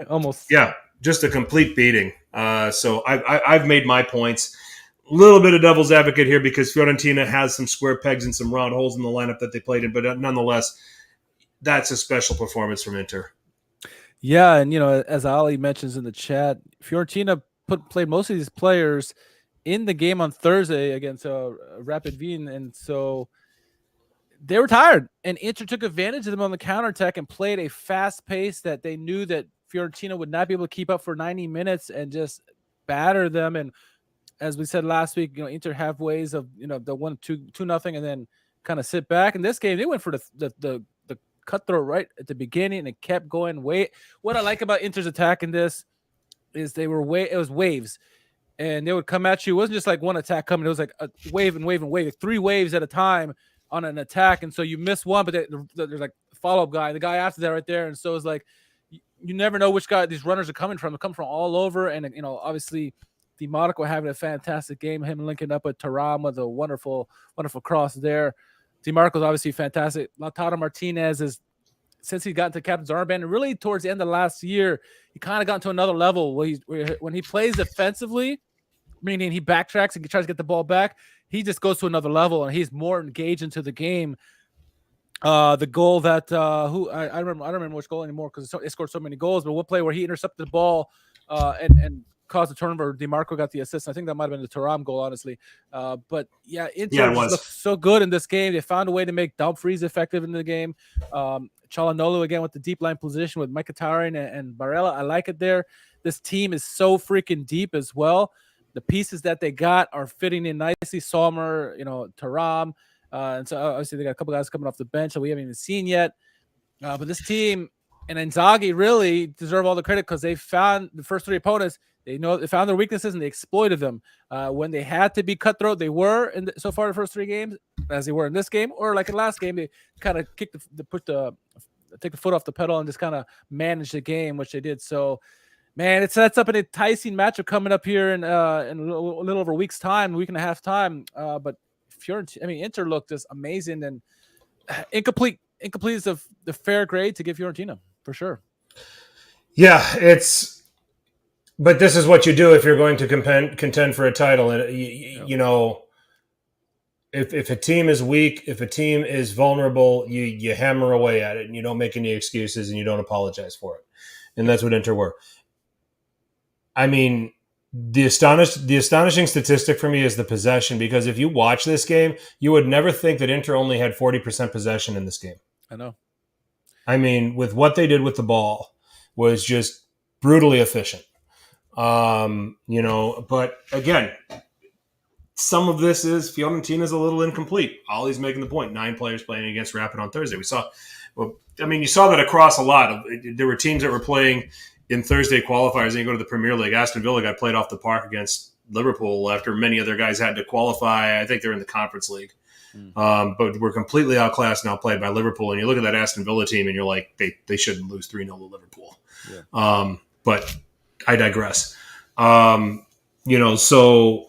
almost. Yeah, just a complete beating. So I've made my points. A little bit of devil's advocate here because Fiorentina has some square pegs and some round holes in the lineup that they played in, but nonetheless, that's a special performance from Inter. Yeah, and as Ali mentions in the chat, Fiorentina played most of these players in the game on Thursday against Rapid Wien, and so they were tired. And Inter took advantage of them on the counterattack and played a fast pace that they knew that Fiorentina would not be able to keep up for 90 minutes and just batter them. And as we said last week, Inter have ways of the 1-2-0, and then kind of sit back. In this game, they went for the cutthroat right at the beginning, and it kept going. What I like about Inter's attack in this is it was waves, and they would come at you. It wasn't just like one attack coming. It was like a wave and wave and wave, 3 waves at a time on an attack. And so you miss one, but there's like a follow-up guy, the guy after that right there. And so it's like you never know which guy these runners are coming from. They come from all over, and obviously Di Marco having a fantastic game. Him linking up with Thuram with a wonderful, wonderful cross there. Di Marco's obviously fantastic. Lautaro Martinez is, since he got into captain's armband, and really towards the end of last year, he kind of got to another level when he plays defensively, meaning he backtracks and tries to get the ball back. He just goes to another level, and he's more engaged into the game. The goal that I don't remember which goal anymore because it scored so many goals. But one play where he intercepted the ball and caused a turnover. Di Marco got the assist. I think that might have been the Thuram goal, honestly. But yeah, Inter looked so good in this game. They found a way to make Dumfries effective in the game. Çalhanoğlu again with the deep line position with Mkhitaryan and Barella. I like it there. This team is so freaking deep as well. The pieces that they got are fitting in nicely. Sommer, Thuram. And so obviously they got a couple guys coming off the bench that we haven't even seen yet. But this team and Inzaghi really deserve all the credit because they found the first 3 opponents. They found their weaknesses and they exploited them. When they had to be cutthroat, they were so far the first 3 games, as they were in this game, or like in last game, they kind of take the foot off the pedal and just kind of manage the game, which they did. So, man, it sets up an enticing matchup coming up here in a little over a week's time, a week and a half time. But Inter looked just amazing, and incomplete is the fair grade to give Fiorentina for sure. Yeah, but this is what you do if you're going to contend for a title. If a team is weak, if a team is vulnerable, you hammer away at it, and you don't make any excuses, and you don't apologize for it. And that's what Inter were. I mean, the astonishing statistic for me is the possession, because if you watch this game, you would never think that Inter only had 40% possession in this game. I know. I mean, with what they did with the ball was just brutally efficient. But again, some of this is Fiorentina's a little incomplete. Ollie's making the point. 9 players playing against Rapid on Thursday. You saw that across a lot. There were teams that were playing in Thursday qualifiers. And you go to the Premier League. Aston Villa got played off the park against Liverpool after many other guys had to qualify. I think they're in the Conference League. But we're completely outclassed now, played by Liverpool. And you look at that Aston Villa team and you're like, they shouldn't lose 3-0 to Liverpool. Yeah. But I digress. So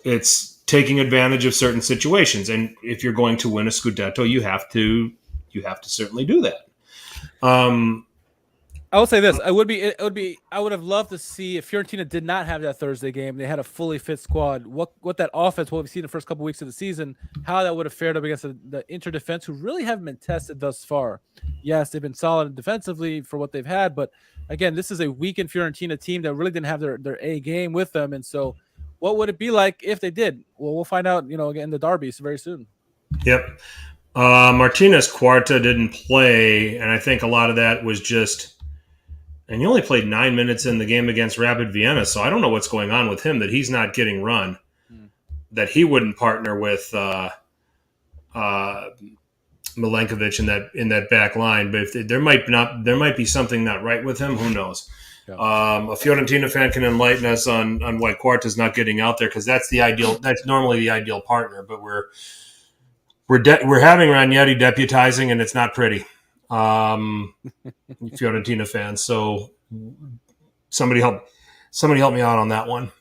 it's taking advantage of certain situations. And if you're going to win a Scudetto, you have to certainly do that. I will say this: I would have loved to see if Fiorentina did not have that Thursday game. They had a fully fit squad. What that offense, what we've seen the first couple weeks of the season, how that would have fared up against the Inter defense, who really haven't been tested thus far. Yes, they've been solid defensively for what they've had, but again, this is a weakened Fiorentina team that really didn't have their A game with them. And so, what would it be like if they did? Well, we'll find out. Again, the derbies very soon. Yep. Martinez Cuarta didn't play, and I think a lot of that was just. And he only played 9 minutes in the game against Rapid Vienna, so I don't know what's going on with him that he's not getting run. That he wouldn't partner with Milenkovic in that back line, but if there might be something not right with him. Who knows? Yeah. A Fiorentina fan can enlighten us on why Cuarta's not getting out there, because that's normally the ideal partner. But we're having Ranieri deputizing, and it's not pretty. Fiorentina fans. So somebody help me out on that one.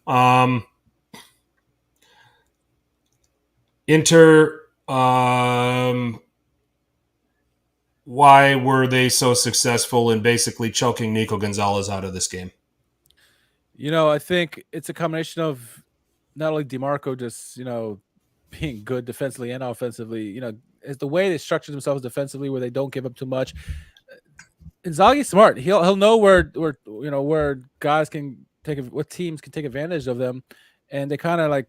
Inter, why were they so successful in basically choking Nico Gonzalez out of this game? I think it's a combination of not only DiMarco just, being good defensively and offensively, is the way they structure themselves defensively, where they don't give up too much. Inzaghi's smart. He'll know where guys can what teams can take advantage of them, and they kind of like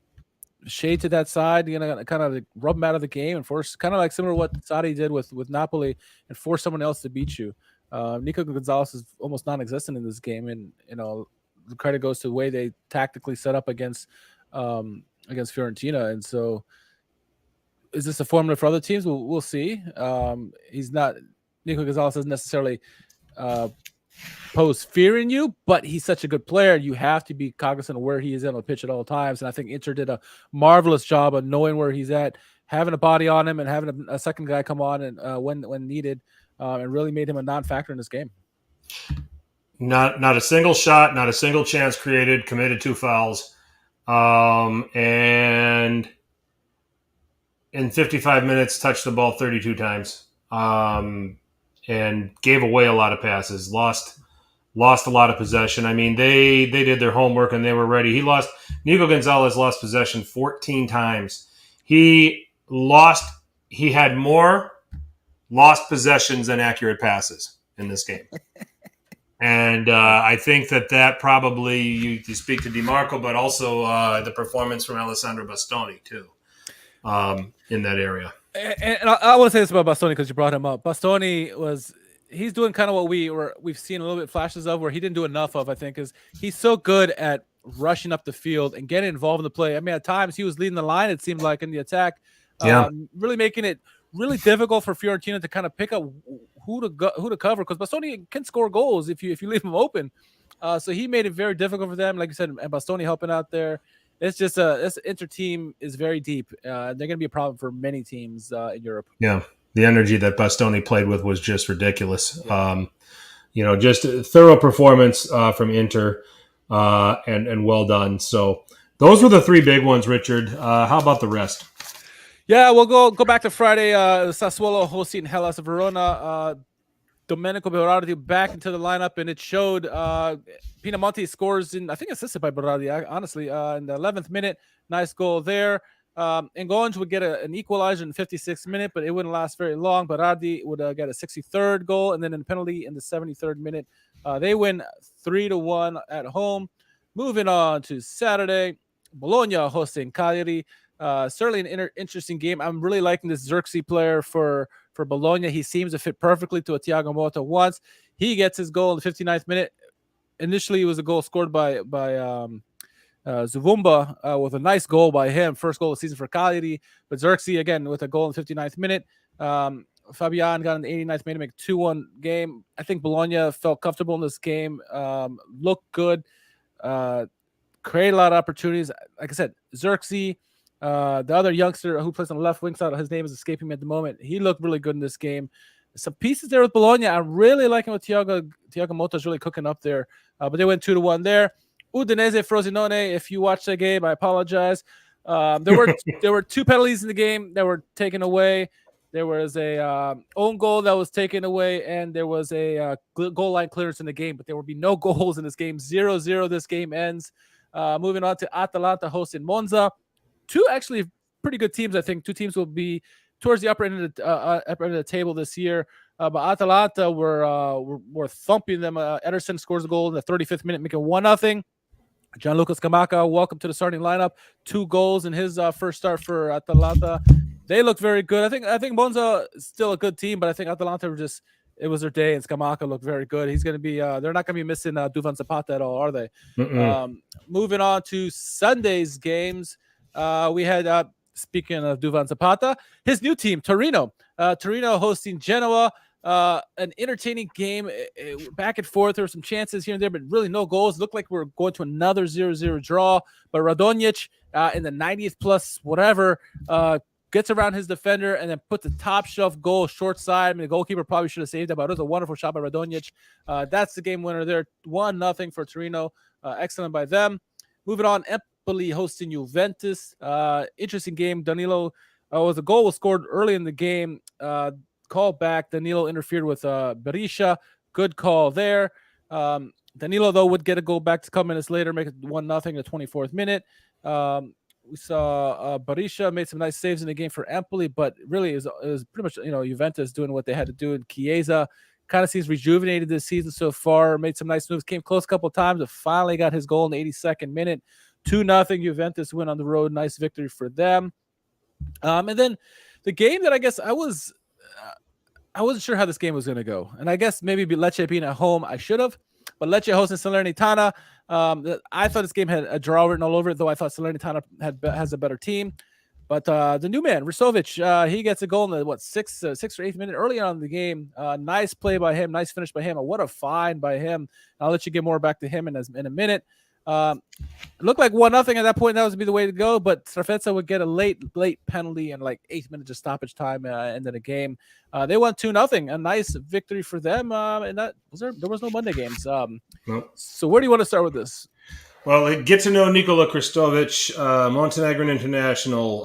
shade to that side, kind of like rub them out of the game and force, kind of like similar to what Sarri did with Napoli, and force someone else to beat you. Nico Gonzalez is almost non-existent in this game, and the credit goes to the way they tactically set up against Fiorentina. And so, is this a formula for other teams? We'll see. He's not. Nico Gonzalez doesn't necessarily pose fear in you, but he's such a good player. You have to be cognizant of where he is on the pitch at all times. And I think Inter did a marvelous job of knowing where he's at, having a body on him, and having a second guy come on and when needed, and really made him a non-factor in this game. Not a single shot, not a single chance created. Committed 2 fouls, and in 55 minutes touched the ball 32 times. And gave away a lot of passes, lost a lot of possession. I mean, they did their homework and they were ready. Nico Gonzalez lost possession 14 times. He had more lost possessions than accurate passes in this game. And I think that probably, you speak to DiMarco, but also the performance from Alessandro Bastoni too, in that area. And I want to say this about Bastoni because you brought him up. Bastoni he's doing kind of what we've seen a little bit flashes of, where he didn't do enough of, I think, is he's so good at rushing up the field and getting involved in the play. I mean, at times he was leading the line, it seemed like, in the attack, really making it really difficult for Fiorentina to kind of pick up who to cover, because Bastoni can score goals if you leave him open. So he made it very difficult for them, like you said, and Bastoni helping out there. It's just this Inter team is very deep. They're going to be a problem for many teams in Europe. Yeah, the energy that Bastoni played with was just ridiculous. Yeah. Just a thorough performance from Inter, and well done. So those were the 3 big ones, Richard. How about the rest? Yeah, we'll go back to Friday. Sassuolo hosting Hellas Verona. Domenico Berardi back into the lineup, and it showed. Pinamonti scores I think assisted by Berardi, honestly, in the 11th minute. Nice goal there. And Gonj would get an equalizer in the 56th minute, but it wouldn't last very long. Berardi would get a 63rd goal, and then a penalty in the 73rd minute. They win 3-1 at home. Moving on to Saturday, Bologna hosting Cagliari. Certainly an interesting game. I'm really liking this Xerxes player for Bologna. He seems to fit perfectly to a Thiago Motta once. He gets his goal in the 59th minute. Initially, it was a goal scored by Zvumba with a nice goal by him, first goal of the season for Cagliari. But Xerxes again with a goal in the 59th minute. Fabian got in the 89th minute, make a 2-1 game. I think Bologna felt comfortable in this game, looked good, created a lot of opportunities. Like I said, Xerxes, the other youngster who plays on the left wing side, his name is escaping me at the moment. He looked really good in this game. Some pieces there with Bologna. I'm really liking what Thiago Motta is really cooking up there. But they went 2-1 there. Udinese Frosinone. If you watched that game, I apologize. There were 2 penalties in the game that were taken away. There was a own goal that was taken away, and there was a goal line clearance in the game. But there will be no goals in this game. 0-0. This game ends. Moving on to Atalanta hosting Monza. 2 actually pretty good teams. I think 2 teams will be towards the upper end of the table this year. But Atalanta were thumping them. Ederson scores a goal in the 35th minute, making 1-0. Gianluca Scamacca, welcome to the starting lineup. 2 goals in his first start for Atalanta. They look very good. I think Monza is still a good team, but I think Atalanta it was their day, and Scamacca looked very good. He's going to be they're not going to be missing Duvan Zapata at all, are they? Moving on to Sunday's games, we had speaking of Duvan Zapata, his new team, Torino. Torino hosting Genoa. An entertaining game, back and forth. There were some chances here and there, but really no goals. It looked like we were going to another 0-0 draw. But Radonjic in the 90th plus whatever gets around his defender and then puts the top shelf goal short side. I mean, the goalkeeper probably should have saved it, but it was a wonderful shot by Radonjic. That's the game winner there. 1-0 for Torino. Excellent by them. Moving on, Empoli hosting Juventus. Interesting game. Danilo was a goal was scored early in the game. Call back. Danilo interfered with Berisha. Good call there. Danilo, though, would get a goal back a couple minutes later, make it 1-0 in the 24th minute. We saw Berisha made some nice saves in the game for Empoli, but really it was pretty much Juventus doing what they had to do. And Chiesa kind of seems rejuvenated this season so far. Made some nice moves, came close a couple of times, but finally got his goal in the 82nd minute. 2-0 Juventus win on the road. Nice victory for them. And then the game that I guess I wasn't sure how this game was going to go. And I guess maybe Lecce being at home, I should have. But Lecce hosting Salernitana. I thought this game had a draw written all over it, though I thought Salernitana has a better team. But the new man, Risovic, he gets a goal in the, 6th or 8th minute early on in the game. Nice play by him. Nice finish by him. What a find by him. I'll let you get more back to him in a minute. It looked like 1-0 at that point. That was be the way to go, but Strafezza would get a late penalty and like 8 minutes of stoppage time end of the game. They won 2-0. A nice victory for them. And that there was no Monday games. Nope. So where do you want to start with this? Well, get to know Nikola Kristovic, Montenegrin international,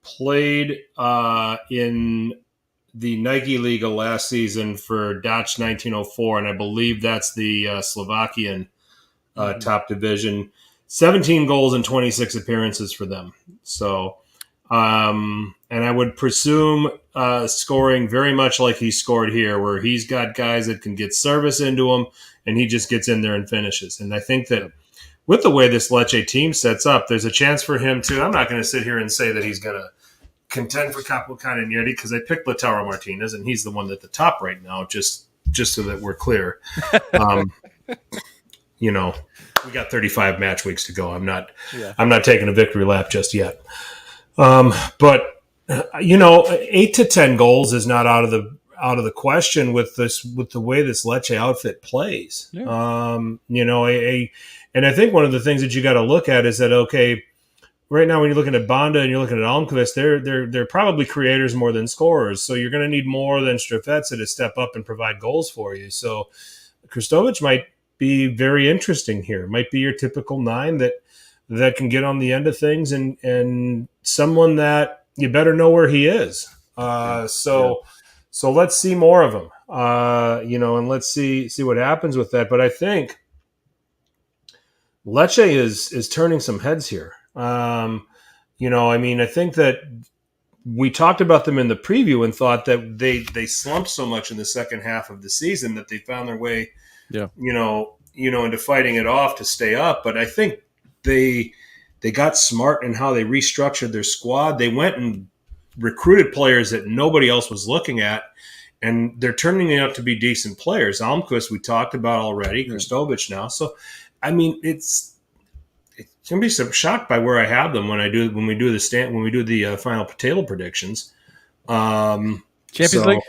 played in the Nike Liga last season for Dac 1904, and I believe that's the Slovakian top division. 17 goals and 26 appearances for them. So, and I would presume scoring very much like he scored here, where he's got guys that can get service into him, and he just gets in there and finishes. And I think that with the way this Lecce team sets up, there's a chance for him to. I'm not going to sit here and say that he's going to contend for Capocannonieri because I picked Lautaro Martinez, and he's the one at the top right now, just so that we're clear. We got 35 match weeks to go. I'm not taking a victory lap just yet. But 8 to 10 goals is not out of the question with the way this Lecce outfit plays. Yeah. And I think one of the things that you got to look at is that, okay, right now when you're looking at Banda and you're looking at Almqvist, they're probably creators more than scorers. So you're going to need more than Strafezza to step up and provide goals for you. So Kristovic might be very interesting here. Might be your typical 9 that can get on the end of things and someone that you better know where he is. So let's see more of him. And let's see what happens with that. But I think Lecce is turning some heads here. I think that we talked about them in the preview and thought that they slumped so much in the second half of the season that they found their way, into fighting it off to stay up. But I think they got smart in how they restructured their squad. They went and recruited players that nobody else was looking at, and they're turning out to be decent players. Almqvist we talked about already, Kristovic now. So, I mean, gonna be so shocked by where I have them when we do the final table predictions. Champions League?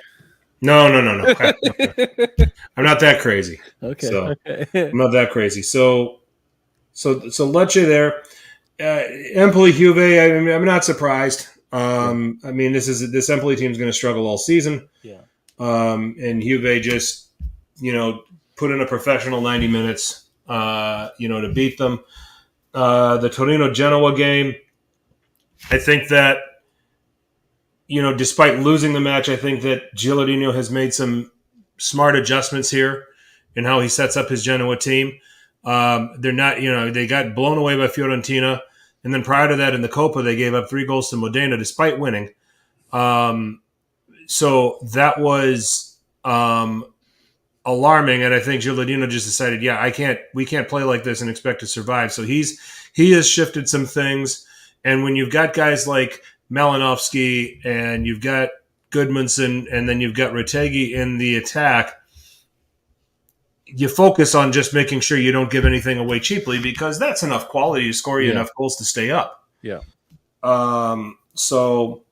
No. I'm not that crazy. Okay. I'm not that crazy. So Lecce there. Empoli Juve. I mean, I'm not surprised. I mean, this Empoli team is going to struggle all season. Yeah. And Juve just, put in a professional 90 minutes, to beat them. The Torino-Genoa game, I think that, despite losing the match, I think that Gilardino has made some smart adjustments here in how he sets up his Genoa team. They're not, they got blown away by Fiorentina. And then prior to that in the Copa, they gave up 3 goals to Modena despite winning. So that was alarming. And I think Gilardino just decided, we can't play like this and expect to survive. So he has shifted some things. And when you've got guys like Malinovsky and you've got Goodmanson and then you've got Retegui in the attack, you focus on just making sure you don't give anything away cheaply because that's enough quality to score you enough goals to stay up. Yeah. So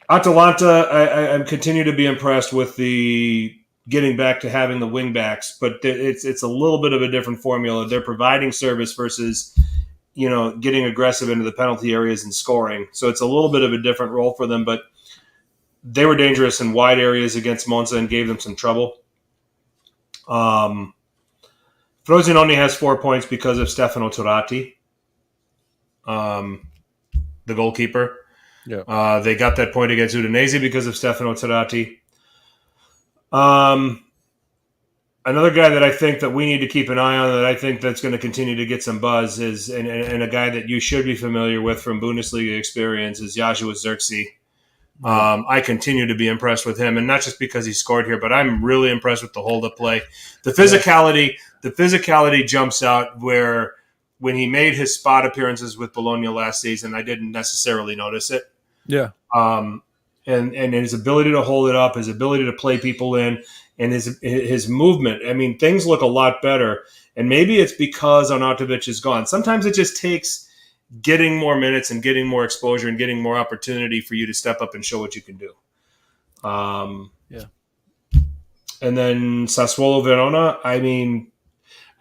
Atalanta, I continue to be impressed with the getting back to having the wing backs, but it's a little bit of a different formula. They're providing service versus, getting aggressive into the penalty areas and scoring. So it's a little bit of a different role for them, but they were dangerous in wide areas against Monza and gave them some trouble. Frosinone has 4 points because of Stefano Turati, the goalkeeper. Yeah. They got that point against Udinese because of Stefano Turati. Another guy that I think that we need to keep an eye on that I think that's going to continue to get some buzz is, and a guy that you should be familiar with from Bundesliga experience is Joshua Zirkzee. I continue to be impressed with him, and not just because he scored here, but I'm really impressed with the hold-up play. The physicality jumps out where when he made his spot appearances with Bologna last season, I didn't necessarily notice it. Yeah. And his ability to hold it up, his ability to play people in, and his movement. I mean, things look a lot better. And maybe it's because Arnautovic is gone. Sometimes it just takes getting more minutes and getting more exposure and getting more opportunity for you to step up and show what you can do. Yeah. And then Sassuolo Verona, I mean,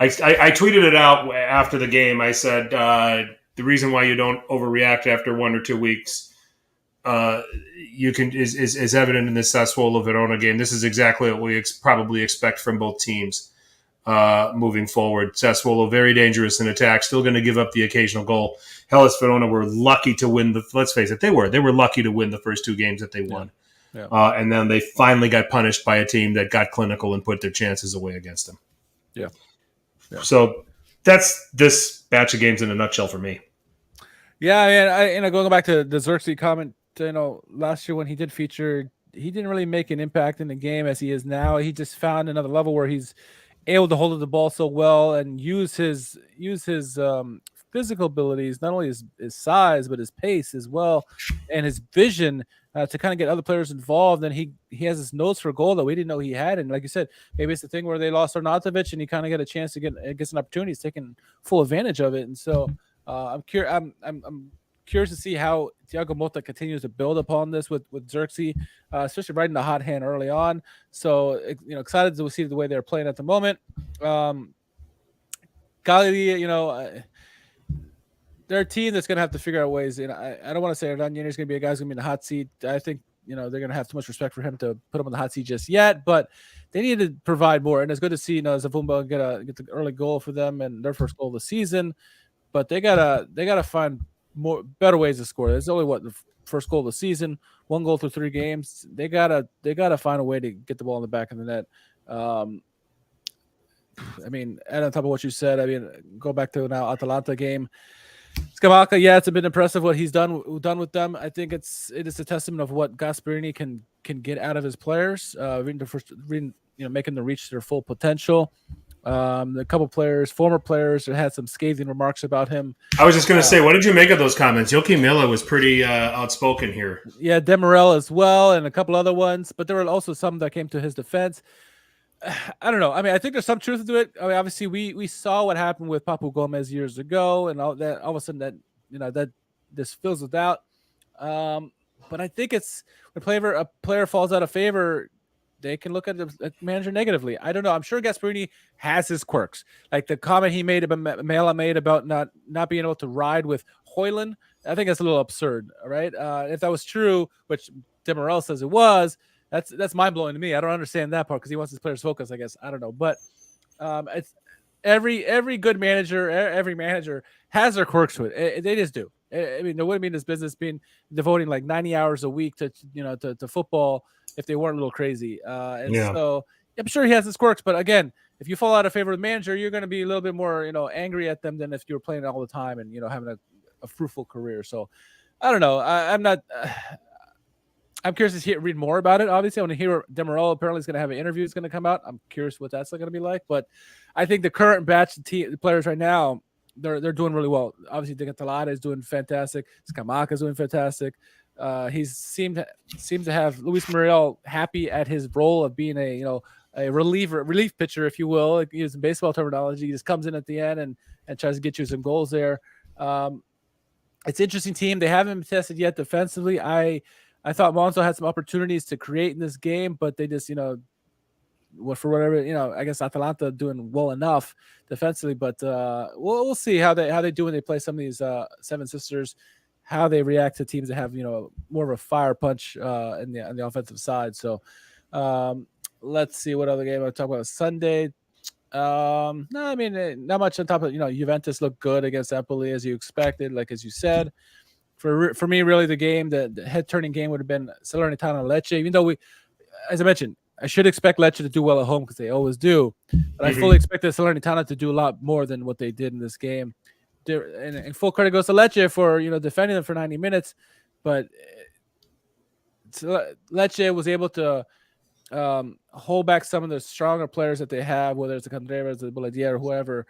I tweeted it out after the game. I said, the reason why you don't overreact after 1 or 2 weeks is evident in this Sassuolo Verona game. This is exactly what we probably expect from both teams moving forward. Sassuolo very dangerous in attack, still going to give up the occasional goal. Hellas Verona were lucky to win let's face it, they were lucky to win the first 2 games that they won. Yeah. And then they finally got punished by a team that got clinical and put their chances away against them. Yeah. So that's this batch of games in a nutshell for me. Yeah, going back to the Zirkzee comment, last year when he did feature, he didn't really make an impact in the game as he is now. He just found another level where he's able to hold the ball so well and use his physical abilities, not only his size but his pace as well, and his vision to kind of get other players involved. And he has this nose for goal that we didn't know he had. And like you said, maybe it's the thing where they lost Arnautovic and he kind of got a chance to get an opportunity. He's taking full advantage of it. And so I'm curious to see how Thiago Motta continues to build upon this with Zirkzee, especially riding the hot hand early on. So excited to see the way they're playing at the moment. Cagliari, they're a team that's going to have to figure out ways. I don't want to say Ranieri is going to be a guy who's going to be in the hot seat. I think they're going to have too much respect for him to put him on the hot seat just yet. But they need to provide more, and it's good to see Zavumba get the early goal for them and their first goal of the season. But they gotta find better ways to score. There's only the first goal of the season, 1 goal through 3 games. They gotta find a way to get the ball in the back of the net. And on top of what you said, go back to now Atalanta game. Scamacca, it's a bit impressive what he's done with them. I think it is a testament of what Gasperini can get out of his players, making them reach their full potential. A couple players, former players, that had some scathing remarks about him. I was just going to say, what did you make of those comments? Joachim Miller was pretty outspoken here. Yeah, Demirel as well, and a couple other ones, but there were also some that came to his defense. I don't know. I mean, I think there's some truth to it. I mean, obviously, we saw what happened with Papu Gomez years ago, and all that. All of a sudden, that this fills with doubt. But I think it's when a player falls out of favor, they can look at the manager negatively. I don't know. I'm sure Gasperini has his quirks, like the comment he made about Mela made about not being able to ride with Hoyland. I think that's a little absurd. Right? If that was true, which Demirel says it was, that's mind blowing to me. I don't understand that part because he wants his players focused. I guess I don't know, but it's every good manager, every manager has their quirks to it. They just do. I mean, there wouldn't be in this business being devoting like 90 hours a week to to football if they weren't a little crazy. So I'm sure he has his quirks, but again, if you fall out of favor with the manager, you're going to be a little bit more angry at them than if you were playing all the time and having a fruitful career. So I don't know. I'm not. I'm curious to read more about it. Obviously, I want to hear Demirel apparently is going to have an interview. It's going to come out. I'm curious what that's going to be like. But I think the current batch of players right now, they're doing really well. Obviously, Talada is doing fantastic. Scamacca is doing fantastic. He seemed to have Luis Muriel happy at his role of being a relief pitcher, if you will, like using baseball terminology. He just comes in at the end and tries to get you some goals there. It's an interesting team. They haven't been tested yet defensively. I thought Monzo had some opportunities to create in this game, but they just, for whatever, I guess Atalanta doing well enough defensively, but we'll see how they do when they play some of these Seven Sisters, how they react to teams that have, more of a fire punch on the offensive side. So let's see what other game I'll talk about Sunday. No, I mean, not much on top of, Juventus looked good against Napoli as you expected, like as you said. For me, really, the head-turning game would have been Salernitana Lecce. Even though as I mentioned, I should expect Lecce to do well at home because they always do. But I fully expected Salernitana to do a lot more than what they did in this game. And full credit goes to Lecce for defending them for 90 minutes. But Lecce was able to hold back some of the stronger players that they have, whether it's the Contreras, the Boladier, or whoever.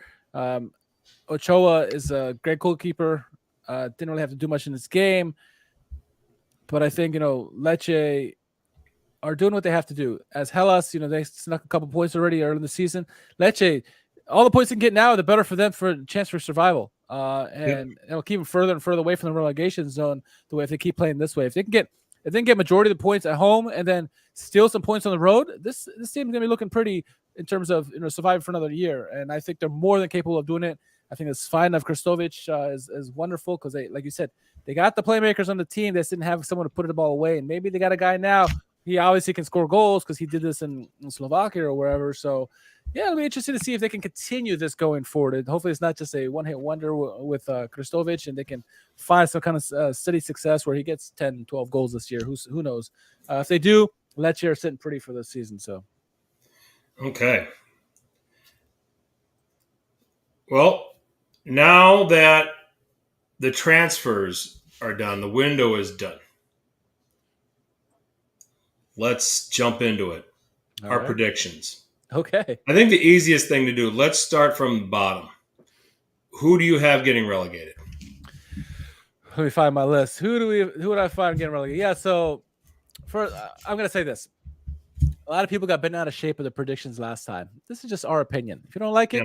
Ochoa is a great goalkeeper. Didn't really have to do much in this game, but I think Lecce are doing what they have to do. As Hellas, they snuck a couple points already early in the season. Lecce, all the points they can get now, the better for them for a chance for survival. And it'll keep them further and further away from the relegation zone. The way if they keep playing this way, if they can get majority of the points at home and then steal some points on the road, this team's gonna be looking pretty in terms of surviving for another year. And I think they're more than capable of doing it. I think it's fine enough. Kristovic is wonderful because they, like you said, they got the playmakers on the team. They just didn't have someone to put the ball away. And maybe they got a guy now. He obviously can score goals because he did this in Slovakia or wherever. So, yeah, it'll be interesting to see if they can continue this going forward. And hopefully it's not just a one-hit wonder with Kristovic and they can find some kind of steady success where he gets 10, 12 goals this year. Who knows? If they do, Lecce are sitting pretty for this season. So, okay. Well, now that the transfers are done, the window is done. Let's jump into it. Our predictions. Okay. I think the easiest thing to do, let's start from the bottom. Who do you have getting relegated? Let me find my list. Who would I find getting relegated? Yeah, so I'm going to say this. A lot of people got bent out of shape with the predictions last time. This is just our opinion. If you don't like it,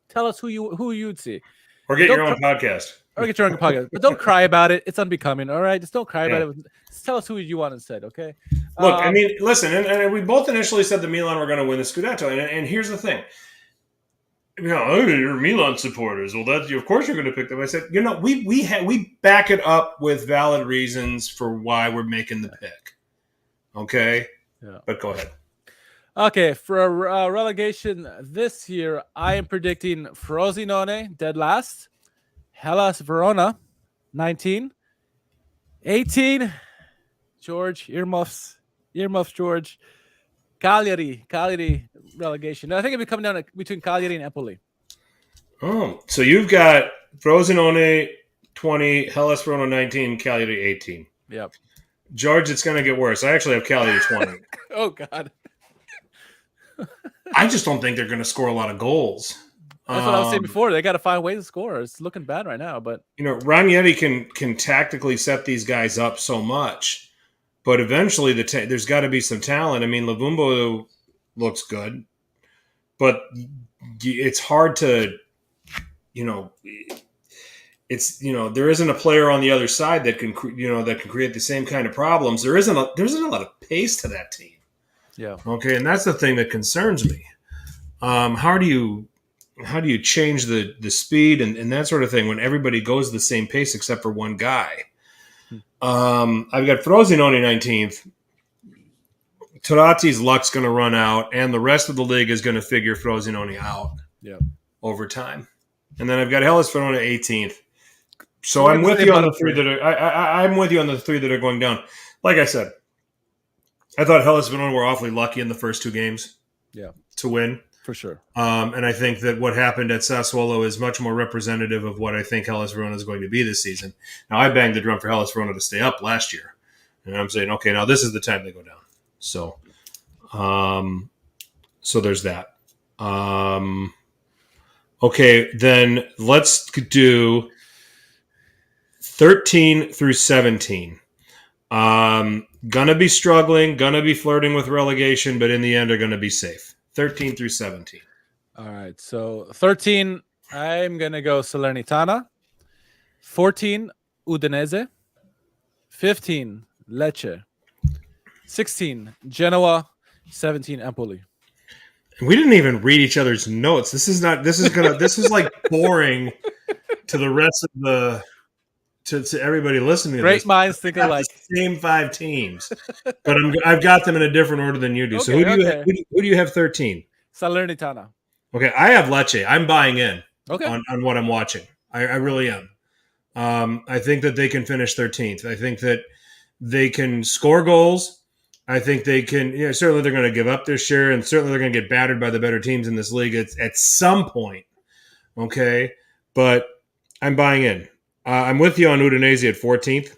tell us who you'd see. Or get your own podcast. Or get your own podcast. But don't cry about it. It's unbecoming, all right? Just don't cry about it. Just tell us who you want instead, okay? Look, I mean, listen, and we both initially said that Milan were going to win the Scudetto. And here's the thing. You're Milan supporters. Well, of course you're going to pick them. I said, we back it up with valid reasons for why we're making the pick. Okay? Yeah. But go ahead. Okay, for a relegation this year, I am predicting Frosinone, dead last. Hellas Verona, 19. 18, George, earmuffs, George. Cagliari relegation. I think it'll be coming down between Cagliari and Empoli. Oh, so you've got Frosinone 20, Hellas Verona 19, Cagliari 18. Yep. George, it's going to get worse. I actually have Cagliari 20. Oh, God. I just don't think they're going to score a lot of goals. That's what I was saying before. They got to find ways to score. It's looking bad right now, but Ranieri can tactically set these guys up so much, but eventually there's got to be some talent. I mean, Lavumbo looks good. but it's hard to, it's there isn't a player on the other side that can create the same kind of problems. There isn't a lot of pace to that team. Yeah. Okay, and that's the thing that concerns me. How do you change the speed and that sort of thing when everybody goes the same pace except for one guy? I've got Frosinone 19th. Torazzi's luck's going to run out, and the rest of the league is going to figure Frosinone out over time. And then I've got Hellas Verona 18th. So I'm with you on the three that are. I'm with you on the three that are going down. Like I said, I thought Hellas Verona were awfully lucky in the first two games. To win for sure. And I think that what happened at Sassuolo is much more representative of what I think Hellas Verona is going to be this season. Now I banged the drum for Hellas Verona to stay up last year, and I'm saying, okay, now this is the time they go down. So, so there's that. Okay, then let's do 13 through 17. Gonna be struggling, gonna be flirting with relegation, but in the end are gonna be safe. 13 through 17. All right, so 13, I'm gonna go Salernitana. 14, Udinese. 15, Lecce. 16, Genoa. 17, Empoli. We didn't even read each other's notes. This is like boring to the rest of the to everybody listening to Great this. minds think alike. The same 5 teams, but I've got them in a different order than you do. Okay, so who do you have 13? Salernitana. Okay, I have Lecce. I'm buying in on what I'm watching. I really am. I think that they can finish 13th. I think that they can score goals. I think they can. Certainly they're going to give up their share, and certainly they're going to get battered by the better teams in this league at some point. Okay, but I'm buying in. I'm with you on Udinese at 14th.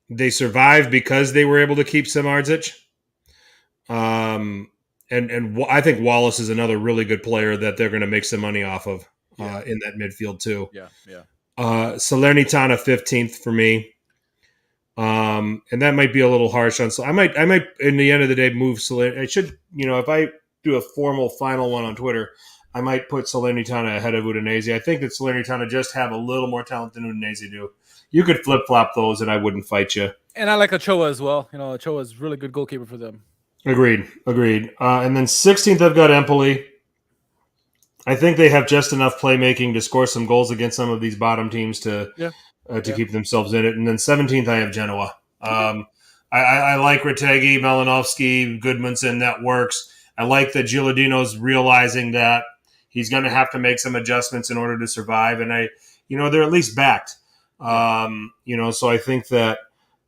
They survived because they were able to keep Samardzic. And I think Wallace is another really good player that they're going to make some money off of in that midfield too. Salernitana 15th for me. And that might be a little harsh on. So I might in the end of the day move Salernitana. I should, if I do a formal final one on Twitter, I might put Salernitana ahead of Udinese. I think that Salernitana just have a little more talent than Udinese do. You could flip-flop those, and I wouldn't fight you. And I like Ochoa as well. Ochoa is a really good goalkeeper for them. Agreed. And then 16th, I've got Empoli. I think they have just enough playmaking to score some goals against some of these bottom teams to keep themselves in it. And then 17th, I have Genoa. I like Retegui, Malinovsky, Goodmanson. That works. I like that Gilardino's realizing that he's going to have to make some adjustments in order to survive. And they're at least backed. So I think that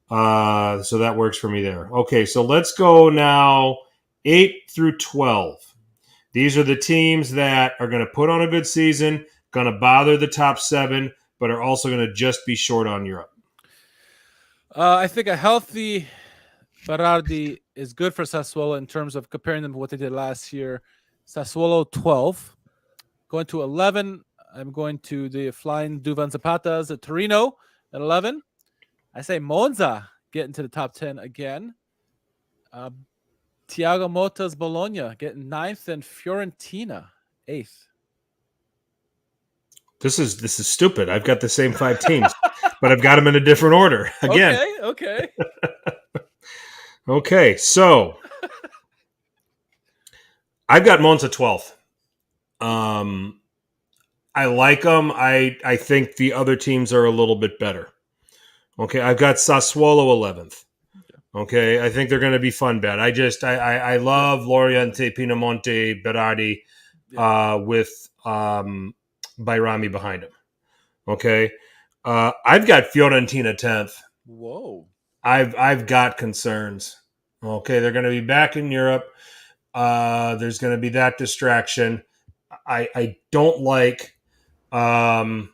so that works for me there. Okay, so let's go now 8 through 12. These are the teams that are going to put on a good season, going to bother the top 7, but are also going to just be short on Europe. I think a healthy Berardi is good for Sassuolo in terms of comparing them to what they did last year. Sassuolo 12. Going to 11, I'm going to the flying Duvan Zapatas at Torino at 11. I say Monza getting to the top 10 again. Thiago Motta's Bologna getting 9th and Fiorentina 8th. This is stupid. I've got the same 5 teams, but I've got them in a different order again. Okay. Okay, so I've got Monza 12th. I like them. I think the other teams are a little bit better. Okay, I've got Sassuolo 11th. Okay, I think they're going to be fun bet. I love Loriente, Pinamonti, Berardi with Bayrami behind him. Okay, I've got Fiorentina 10th. Whoa. I've got concerns. Okay, they're going to be back in Europe. There's going to be that distraction. I don't like Amrabat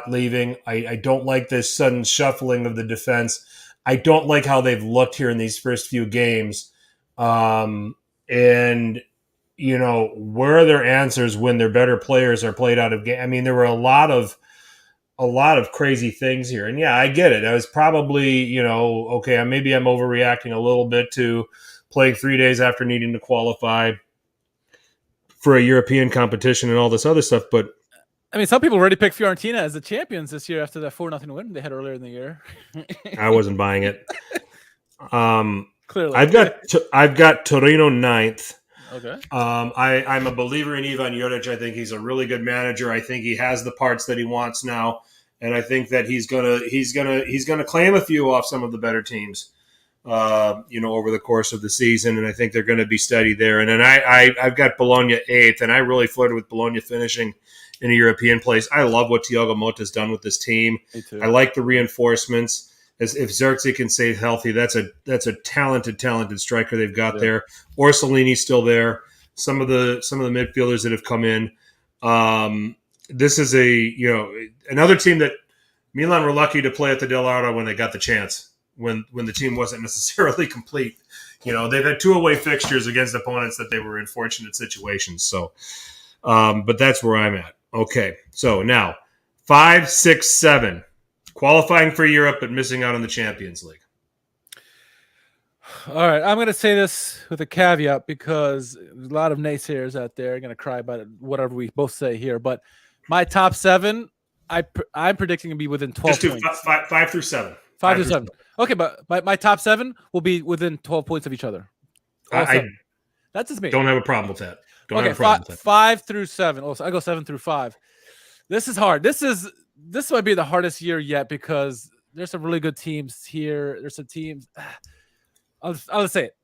leaving. I don't like this sudden shuffling of the defense. I don't like how they've looked here in these first few games. And where are their answers when their better players are played out of game? I mean, there were a lot of a lot of crazy things here. And yeah, I get it. I was probably, okay, maybe I'm overreacting a little bit to playing 3 days after needing to qualify for a European competition and all this other stuff. But I mean, some people already picked Fiorentina as the champions this year after that 4-0 win they had earlier in the year. I wasn't buying it. Clearly, I've got Torino 9th. Okay. I'm a believer in Ivan Juric. I think he's a really good manager. I think he has the parts that he wants now, and I think that he's gonna claim a few off some of the better teams, over the course of the season. And I think they're going to be steady there. And then I've got Bologna 8th, and I really flirted with Bologna finishing in a European place. I love what Thiago Motta's done with this team. Me too. I like the reinforcements. If Xerxes can stay healthy, that's a talented striker they've got there. Orsolini's still there. Some of the midfielders that have come in. This is another team that Milan were lucky to play at the Del Ardo when they got the chance, when the team wasn't necessarily complete. They've had 2 away fixtures against opponents that they were in fortunate situations. So, but that's where I'm at. Okay, so now 5, 6, 7. Qualifying for Europe, but missing out on the Champions League. All right, I'm going to say this with a caveat because there's a lot of naysayers out there are going to cry about it, whatever we both say here. But my top 7, I'm predicting to be within 12 Just do points. 5 through 7. 5 through 7. Okay, but my top 7 will be within 12 points of each other. That's just me. Don't have a problem with that. Don't have a problem with that. 5 through 7. Also, I go 7 through 5. This is hard. This might be the hardest year yet because there's some really good teams here. There's some teams. I'll just say it.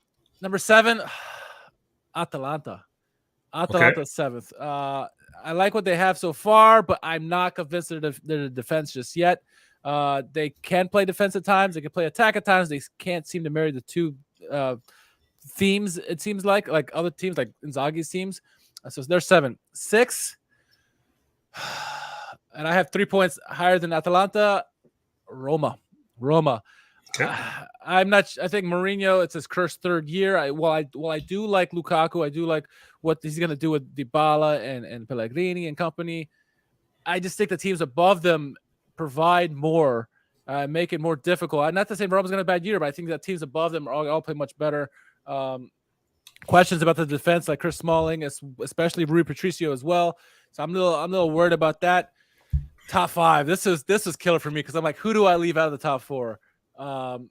Number 7, Atalanta. Atalanta 7th. I like what they have so far, but I'm not convinced they're the defense just yet. They can play defense at times. They can play attack at times. They can't seem to marry the two themes, it seems like other teams, like Inzaghi's teams. So they're 7. 6, and I have 3 points higher than Atalanta. Roma. Okay. I'm not. I think Mourinho. It's his cursed 3rd year. I do like Lukaku. I do like what he's going to do with Dybala and Pellegrini and company. I just think the teams above them provide more, make it more difficult. I'm not to say Roma's going to have a bad year, but I think that teams above them all play much better. Questions about the defense, like Chris Smalling, especially Rui Patricio as well. So I'm a little worried about that. Top 5. This is killer for me because I'm like, who do I leave out of the top 4? I'm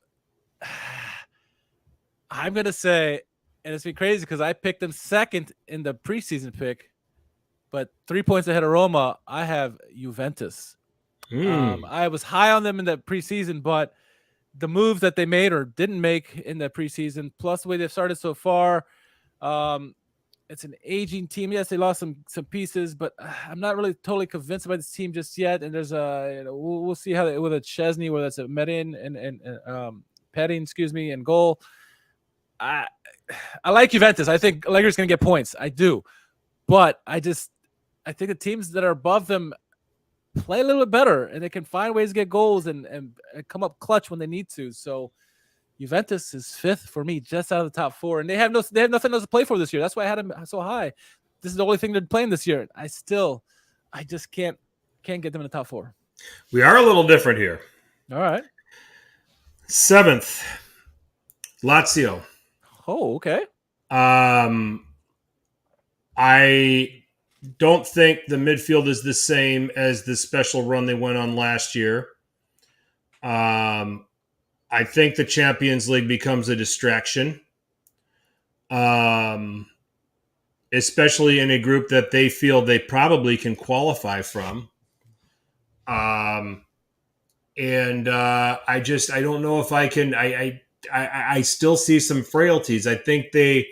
gonna say, and it's been crazy because I picked them 2nd in the preseason pick, but 3 points ahead of Roma. I have Juventus. I was high on them in the preseason, but the moves that they made or didn't make in the preseason, plus the way they've started so far, it's an aging team. Yes, they lost some pieces, but I'm not really totally convinced about this team just yet. And there's we'll see how with a Chesney, whether it's a Medin and Petting, and goal. I like Juventus. I think Allegri's going to get points. I do, but I think the teams that are above them play a little bit better, and they can find ways to get goals and come up clutch when they need to. So Juventus is 5th for me, just out of the top 4, and they have nothing else to play for this year. That's why I had them so high. This is the only thing they're playing this year. I just can't get them in the top 4. We are a little different here. All right. 7th, Lazio. Oh, okay. I don't think the midfield is the same as the special run they went on last year. I think the Champions League becomes a distraction, especially in a group that they feel they probably can qualify from. I don't know if I can. I still see some frailties. I think they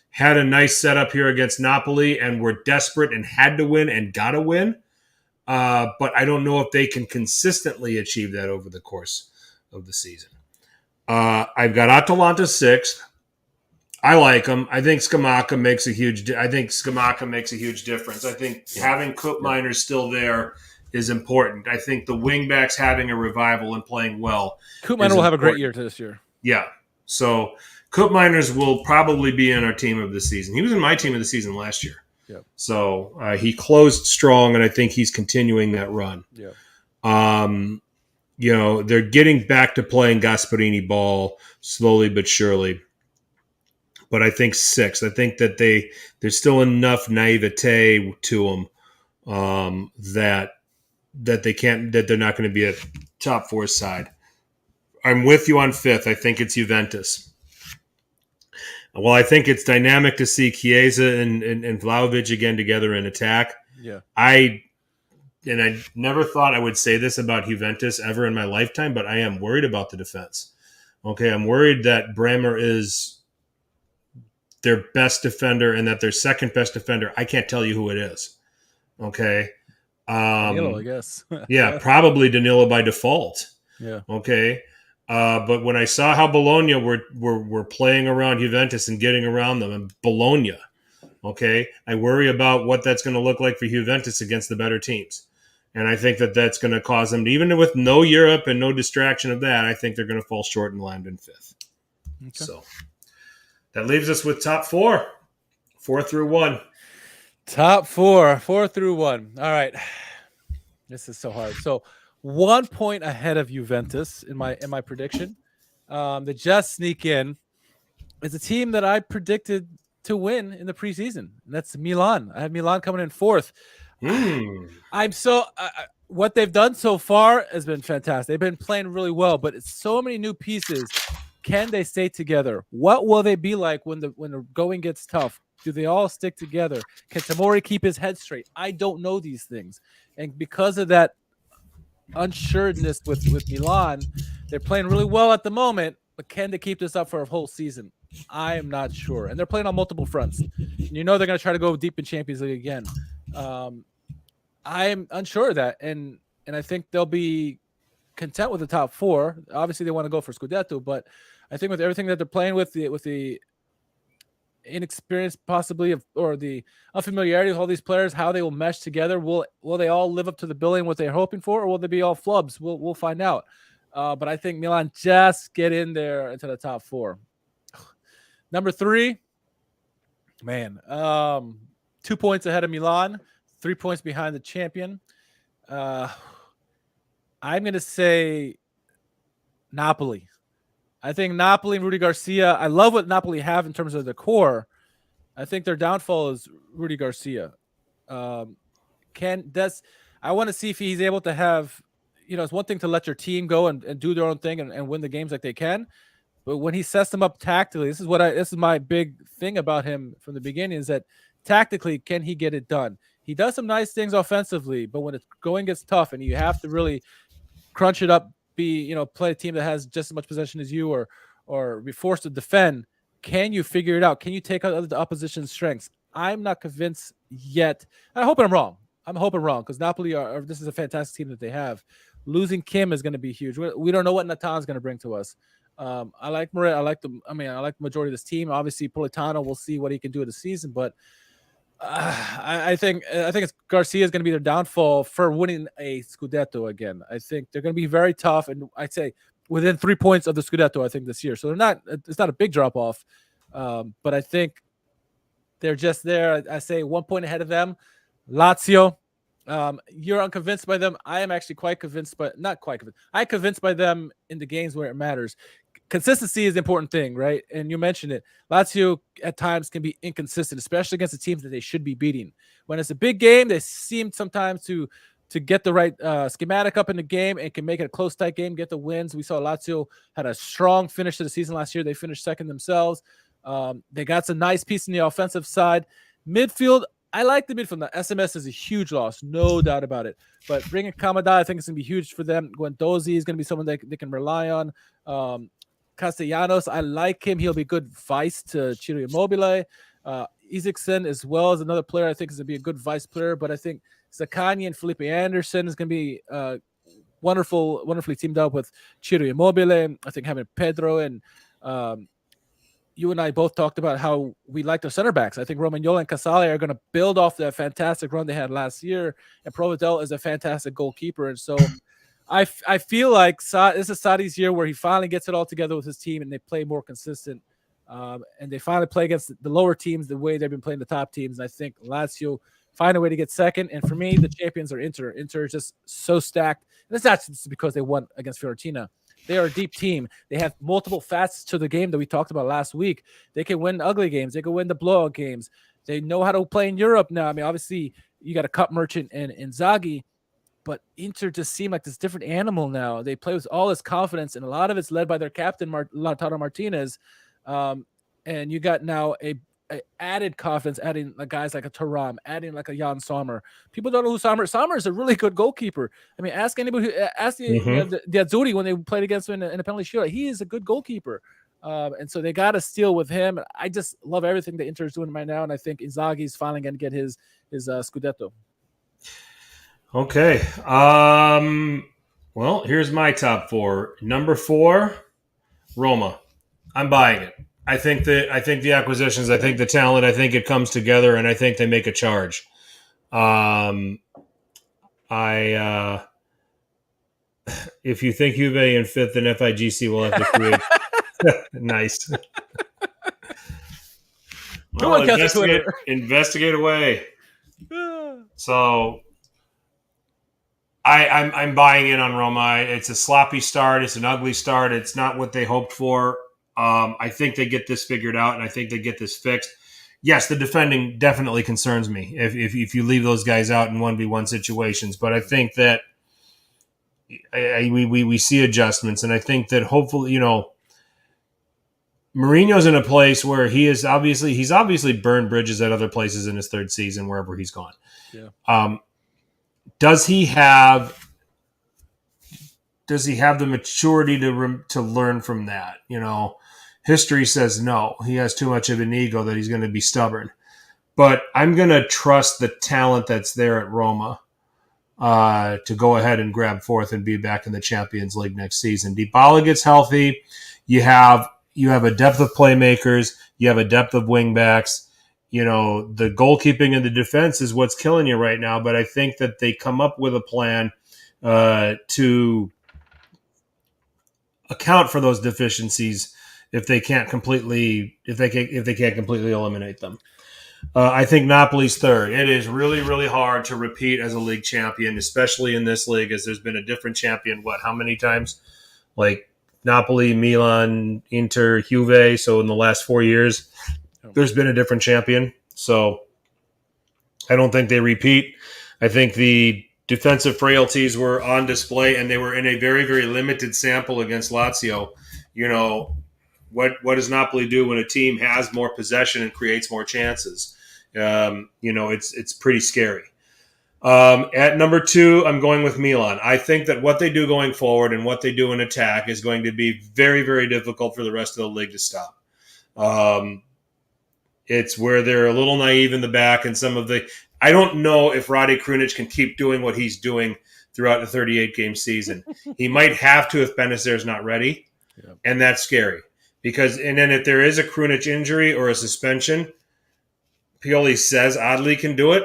had a nice setup here against Napoli and were desperate and had to win and got to win. But I don't know if they can consistently achieve that over the course of the season. I've got Atalanta 6th. I like them. I think Scamacca makes a huge difference. I think having Koopmeiners still there is important. I think the wingbacks having a revival and playing well. Koopmeiners will have a great year this year. Yeah. So Koopmeiners will probably be in our team of the season. He was in my team of the season last year. Yep. So he closed strong, and I think he's continuing that run. Yeah. They're getting back to playing Gasperini ball slowly but surely. But I think 6. I think that there's still enough naivete to them that they're not going to be a top 4 side. I'm with you on 5th. I think it's Juventus. Well, I think it's dynamic to see Chiesa and Vlahovic again together in attack. Yeah. I never thought I would say this about Juventus ever in my lifetime, but I am worried about the defense. Okay, I'm worried that Bremer is their best defender and that their second best defender, I can't tell you who it is. Okay. Danilo, I guess. Yeah, probably Danilo by default. Yeah. Okay. But when I saw how Bologna were playing around Juventus and getting around them, and Bologna, okay, I worry about what that's going to look like for Juventus against the better teams. And I think that that's going to cause them, even with no Europe and no distraction of that, I think they're going to fall short and land in 5th. Okay. So that leaves us with top 4 through 1. Top 4 through 1. All right. This is so hard. So 1 point ahead of Juventus in my prediction. They just sneak in. It's a team that I predicted to win in the preseason, and that's Milan. I have Milan coming in 4th. I'm so what they've done so far has been fantastic. They've been playing really well, but it's so many new pieces. Can they stay together? What will they be like when the going gets tough? Do they all stick together? Can Tomori keep his head straight? I don't know these things, and because of that unsureness with Milan, they're playing really well at the moment, but can they keep this up for a whole season? I am not sure, and they're playing on multiple fronts. They're going to try to go deep in Champions League again. I am unsure of that, and I think they'll be content with the top 4. Obviously, they want to go for Scudetto, but I think with everything that they're playing with the inexperience possibly or the unfamiliarity with all these players, how they will mesh together, will they all live up to the billing what they're hoping for, or will they be all flubs? We'll find out. But I think Milan just get in there into the top 4. Number 3, man, 2 points ahead of Milan, 3 points behind the champion. I'm going to say Napoli. I think Napoli and Rudy Garcia, I love what Napoli have in terms of the core. I think their downfall is Rudy Garcia. I want to see if he's able to have, it's one thing to let your team go and do their own thing and win the games like they can. But when he sets them up tactically, this is my big thing about him from the beginning, is that tactically, can he get it done? He does some nice things offensively, but when it's going gets tough and you have to really crunch it up, play a team that has just as much possession as you or be forced to defend, can you figure it out? Can you take out the opposition's strengths? I'm not convinced yet. I hope I'm wrong. I'm hoping wrong because Napoli this is a fantastic team that they have. Losing Kim is going to be huge. We don't know what Natan is going to bring to us. I like Moret. I like the majority of this team. Obviously, Politano, we'll see what he can do in the season, but I think it's Garcia is going to be their downfall for winning a Scudetto again. I think they're going to be very tough, and I'd say within 3 points of the Scudetto, I think this year. So it's not a big drop off, but I think they're just there. I say 1 point ahead of them. Lazio, you're unconvinced by them. I am actually quite convinced, but not quite convinced. I'm convinced by them in the games where it matters. Consistency is the important thing, right? And you mentioned it. Lazio at times can be inconsistent, especially against the teams that they should be beating. When it's a big game, they seem sometimes to get the right schematic up in the game and can make it a close, tight game, get the wins. We saw Lazio had a strong finish to the season last year. They finished second themselves. They got some nice piece in the offensive side. Midfield, I like the midfield. Now, SMS is a huge loss, no doubt about it. But bringing Kamada, I think it's going to be huge for them. Guendouzi is going to be someone they can rely on. Castellanos, I like him. He'll be good vice to Ciro Immobile. Isaacson as well as another player I think is going to be a good vice player. But I think Zaccagni and Felipe Anderson is going to be wonderfully teamed up with Ciro Immobile. I think having Pedro and you and I both talked about how we like their center backs. I think Romagnola and Casale are going to build off that fantastic run they had last year. And Provedel is a fantastic goalkeeper. And so I feel like this is Sadi's year where he finally gets it all together with his team and they play more consistent. And they finally play against the lower teams the way they've been playing the top teams. And I think Lazio find a way to get second. And for me, the champions are Inter. Inter is just so stacked. And it's not just because they won against Fiorentina. They are a deep team. They have multiple facets to the game that we talked about last week. They can win ugly games. They can win the blowout games. They know how to play in Europe now. I mean, obviously, you got a cup merchant and Inzaghi, but Inter just seem like this different animal now. They play with all this confidence, and a lot of it's led by their captain, Lautaro Martinez. And you got now a added confidence, adding like guys like a Thuram, adding like a Jan Sommer. People don't know who Sommer is. Sommer is a really good goalkeeper. I mean, ask anybody, ask the Azzurri when they played against him in a penalty shootout. He is a good goalkeeper. And so they got to steal with him. I just love everything that Inter is doing right now, and I think Inzaghi is finally going to get his Scudetto. Okay. Well, here's my top 4. Number 4, Roma. I'm buying it. I think the acquisitions, I think the talent, I think it comes together, and I think they make a charge. If you think Juve in 5th, then FIGC will have to create. Nice. Well, investigate away. So I'm buying in on Roma. It's a sloppy start. It's an ugly start. It's not what they hoped for. I think they get this figured out, and I think they get this fixed. Yes, the defending definitely concerns me if you leave those guys out in 1v1 situations. But I think that we see adjustments, and I think that hopefully, Mourinho's in a place where he's obviously burned bridges at other places in his 3rd season, wherever he's gone. Yeah. Does he have the maturity to learn from that? History says no. He has too much of an ego that he's going to be stubborn. But I'm going to trust the talent that's there at Roma to go ahead and grab 4th and be back in the Champions League next season. Dybala gets healthy. You have a depth of playmakers. You have a depth of wingbacks. The goalkeeping and the defense is what's killing you right now. But I think that they come up with a plan to account for those deficiencies if they can't completely eliminate them. I think Napoli's 3rd. It is really, really hard to repeat as a league champion, especially in this league, as there's been a different champion. How many times? Like Napoli, Milan, Inter, Juve. So in the last 4 years, there's been a different champion. So I don't think they repeat. I think the defensive frailties were on display, and they were in a very, very limited sample against Lazio. What does Napoli do when a team has more possession and creates more chances? It's pretty scary. At number 2, I'm going with Milan. I think that what they do going forward and what they do in attack is going to be very, very difficult for the rest of the league to stop. It's where they're a little naive in the back, and I don't know if Rade Krunic can keep doing what he's doing throughout the 38-game season. He might have to if Benacer is not ready, and that's scary. And then if there is a Krunic injury or a suspension, Pioli says Adli can do it.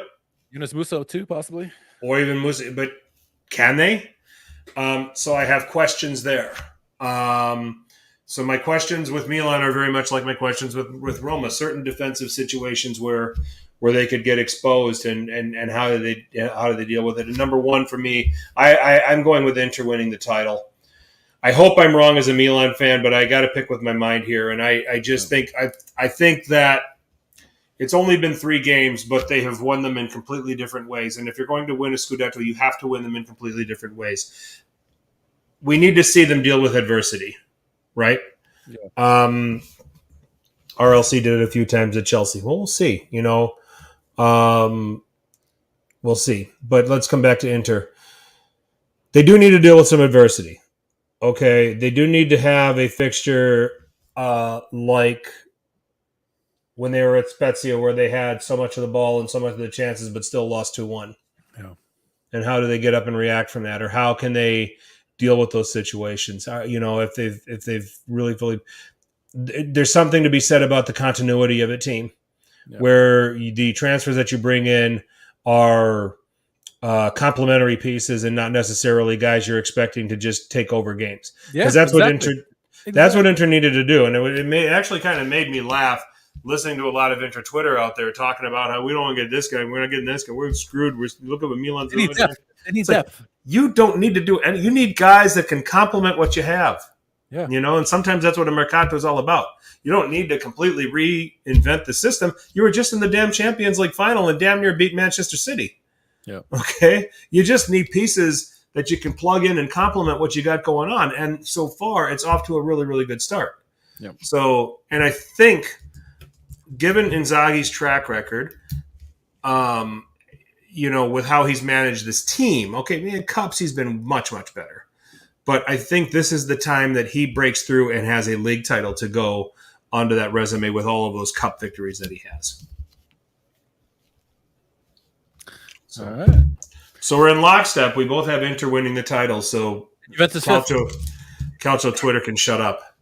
Yunus Musso too, possibly. Or even Musso, but can they? So I have questions there. So my questions with Milan are very much like my questions with Roma. Certain defensive situations where they could get exposed, and how do they deal with it? And number 1 for me, I'm going with Inter winning the title. I hope I'm wrong as a Milan fan, but I got to pick with my mind here. And I just think I think that it's only been 3 games, but they have won them in completely different ways. And if you're going to win a Scudetto, you have to win them in completely different ways. We need to see them deal with adversity, right? Yeah. RLC did it a few times at Chelsea. Well, we'll see. We'll see. But let's come back to Inter. They do need to deal with some adversity. Okay, they do need to have a fixture like when they were at Spezia, where they had so much of the ball and so much of the chances, but still lost 2-1. Yeah. And how do they get up and react from that, or how can they deal with those situations? If they've really there's something to be said about the continuity of a team, where the transfers that you bring in are complementary pieces and not necessarily guys you're expecting to just take over games. Because that's what Inter needed to do. And it actually kind of made me laugh listening to a lot of Inter Twitter out there talking about how we don't want to get this guy, we're not getting this guy, we're screwed. Look at what Milan's doing. They need depth. You don't need to do any. You need guys that can complement what you have. Yeah. And sometimes that's what a Mercato is all about. You don't need to completely reinvent the system. You were just in the damn Champions League final and damn near beat Manchester City. Yeah. Okay? You just need pieces that you can plug in and complement what you got going on. And so far, it's off to a really, really good start. Yeah. So, and I think, given Inzaghi's track record, with how he's managed this team, in Cups, he's been much, much better. But I think this is the time that he breaks through and has a league title to go onto that resume with all of those cup victories that he has. All right. So we're in lockstep. We both have Inter winning the title. So Calcio Twitter can shut up.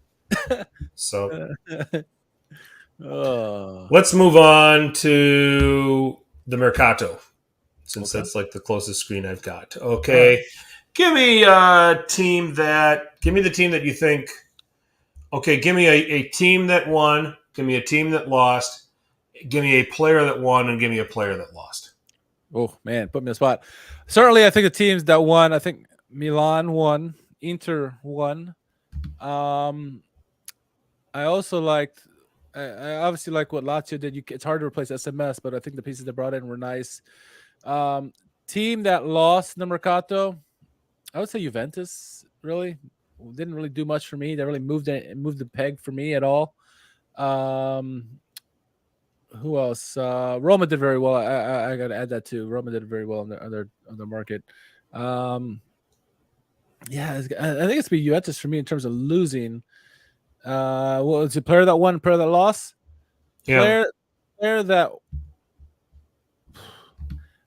So let's move on to the Mercato, since that's like the closest screen I've got. Okay. Right. Give me the team that you think. Okay, give me a team that won. Give me a team that lost. Give me a player that won, and give me a player that lost. Oh man, put me on the spot. Certainly, I think the teams that won. I think Milan won. Inter won. I also liked. I obviously like what Lazio did. It's hard to replace SMS, but I think the pieces they brought in were nice. Team that lost in the Mercato. I would say Juventus really didn't really do much for me. They really moved the peg for me at all. Who else? Roma did very well. I got to add that too. Roma did very well on the market. I think it's be Juventus for me in terms of losing. Well, it's a player that won, player that lost. Yeah. Player that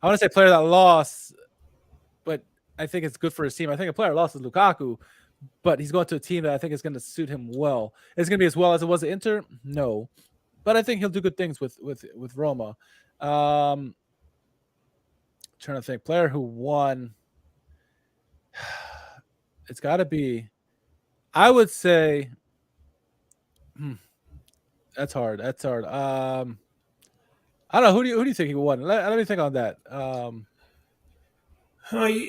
I want to say player that lost, but I think it's good for his team. I think a player lost is Lukaku, but he's going to a team that I think is going to suit him well. Is it going to be as well as it was at Inter? No, but I think he'll do good things with Roma. Trying to think, player who won. It's got to be. I would say. That's hard. I don't know. Who do you think he won? Let me think on that.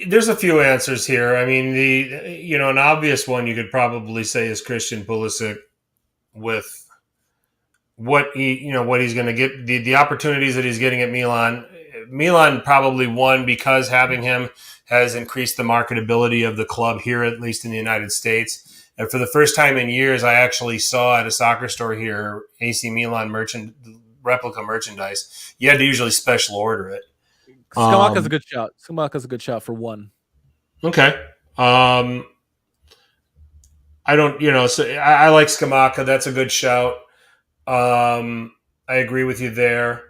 There's a few answers here. I mean, an obvious one you could probably say is Christian Pulisic, with what he's going to get, the opportunities that he's getting at Milan. Milan probably won because having him has increased the marketability of the club here, at least in the United States. And for the first time in years, I actually saw at a soccer store here AC Milan replica merchandise. You had to usually special order it. Scamacca's a good shout. Scamacca's a good shout for one. Okay. I don't, so I like Scamacca. That's a good shout. I agree with you there.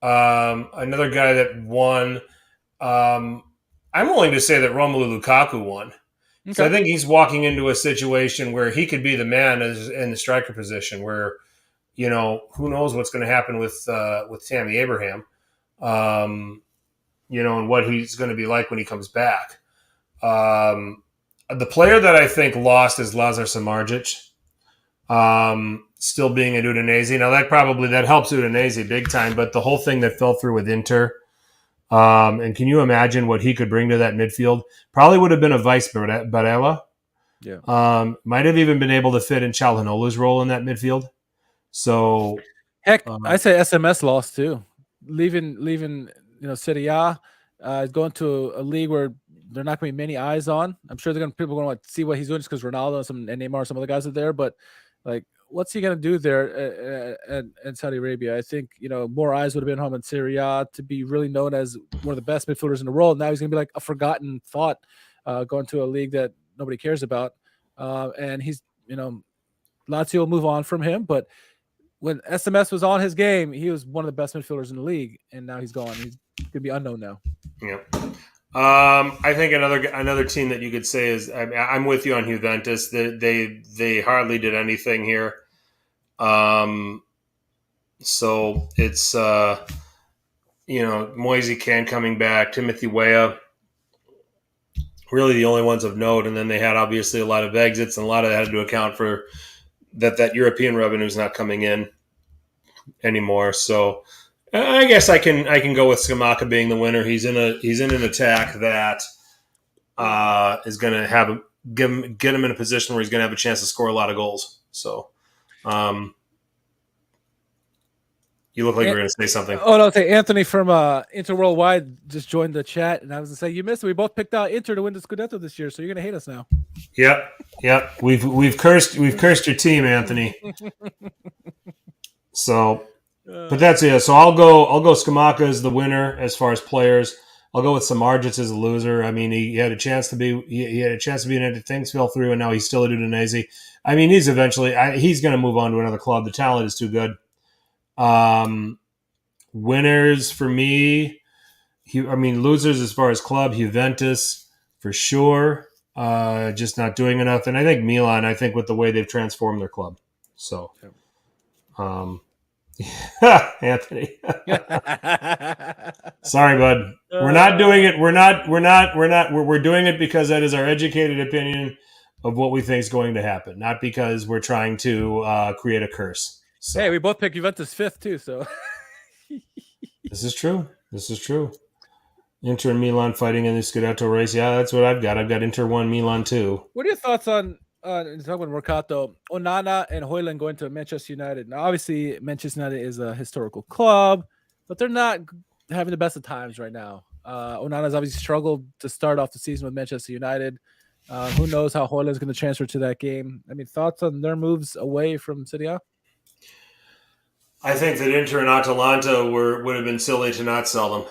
Another guy that won, I'm willing to say that Romelu Lukaku won. Okay. So I think he's walking into a situation where he could be the man in the striker position where, who knows what's going to happen with Tammy Abraham, and what he's going to be like when he comes back. The player that I think lost is Lazar Samardzic, still being at Udinese. Now that helps Udinese big time, but the whole thing that fell through with Inter, and can you imagine what he could bring to that midfield? Probably would have been a vice Barella. Yeah. Might have even been able to fit in Çalhanoğlu's role in that midfield. So heck, I say SMS lost too. Leaving Serie A, going to a league where they're not going to be many eyes on. I'm sure people are going to see what he's doing just because Ronaldo and Neymar, some other guys are there. But like, what's he going to do there in Saudi Arabia? I think, more eyes would have been home in Serie A to be really known as one of the best midfielders in the world. Now he's going to be like a forgotten thought, going to a league that nobody cares about. And he's, Lazio will move on from him. But when SMS was on his game, he was one of the best midfielders in the league. And now he's gone. He's going to be unknown now. Yeah. I think another team that you could say is I'm with you on Juventus. They hardly did anything here. So it's Moise Kean coming back, Timothy Weah, really the only ones of note, and then they had obviously a lot of exits and a lot of that had to account for that European revenue is not coming in. anymore. So I guess I can go with Scamacca being the winner. He's in an attack that is going to get him in a position where he's going to have a chance to score a lot of goals. So, you look like you were going to say something. Oh no, say Anthony from Inter Worldwide just joined the chat, and I was going to say you missed it. We both picked out Inter to win the Scudetto this year, so you're going to hate us now. Yep. We've cursed your team, Anthony. So, but that's it. So I'll go Scamacca as the winner as far as players. I'll go with Samardzic as a loser. I mean, he had a chance to be in things fell through, and now he's still at Udinese. I mean, he's going to move on to another club. The talent is too good. Winners for me, losers as far as club, Juventus for sure. Just not doing enough, and I think Milan. I think with the way they've transformed their club. So, Anthony. Sorry, bud. We're not doing it. We're doing it because that is our educated opinion of what we think is going to happen, not because we're trying to create a curse. So. Hey, we both picked Juventus 5th too, so This is true. Inter and Milan fighting in the Scudetto race. Yeah, that's what I've got. I've got Inter 1, Milan 2. What are your thoughts on talking about Mercato, Onana and Højlund going to Manchester United? Now, obviously, Manchester United is a historical club, but they're not having the best of times right now. Onana's obviously struggled to start off the season with Manchester United. Who knows how Højlund's going to transfer to that game? I mean, thoughts on their moves away from Serie A? I think that Inter and Atalanta would have been silly to not sell them.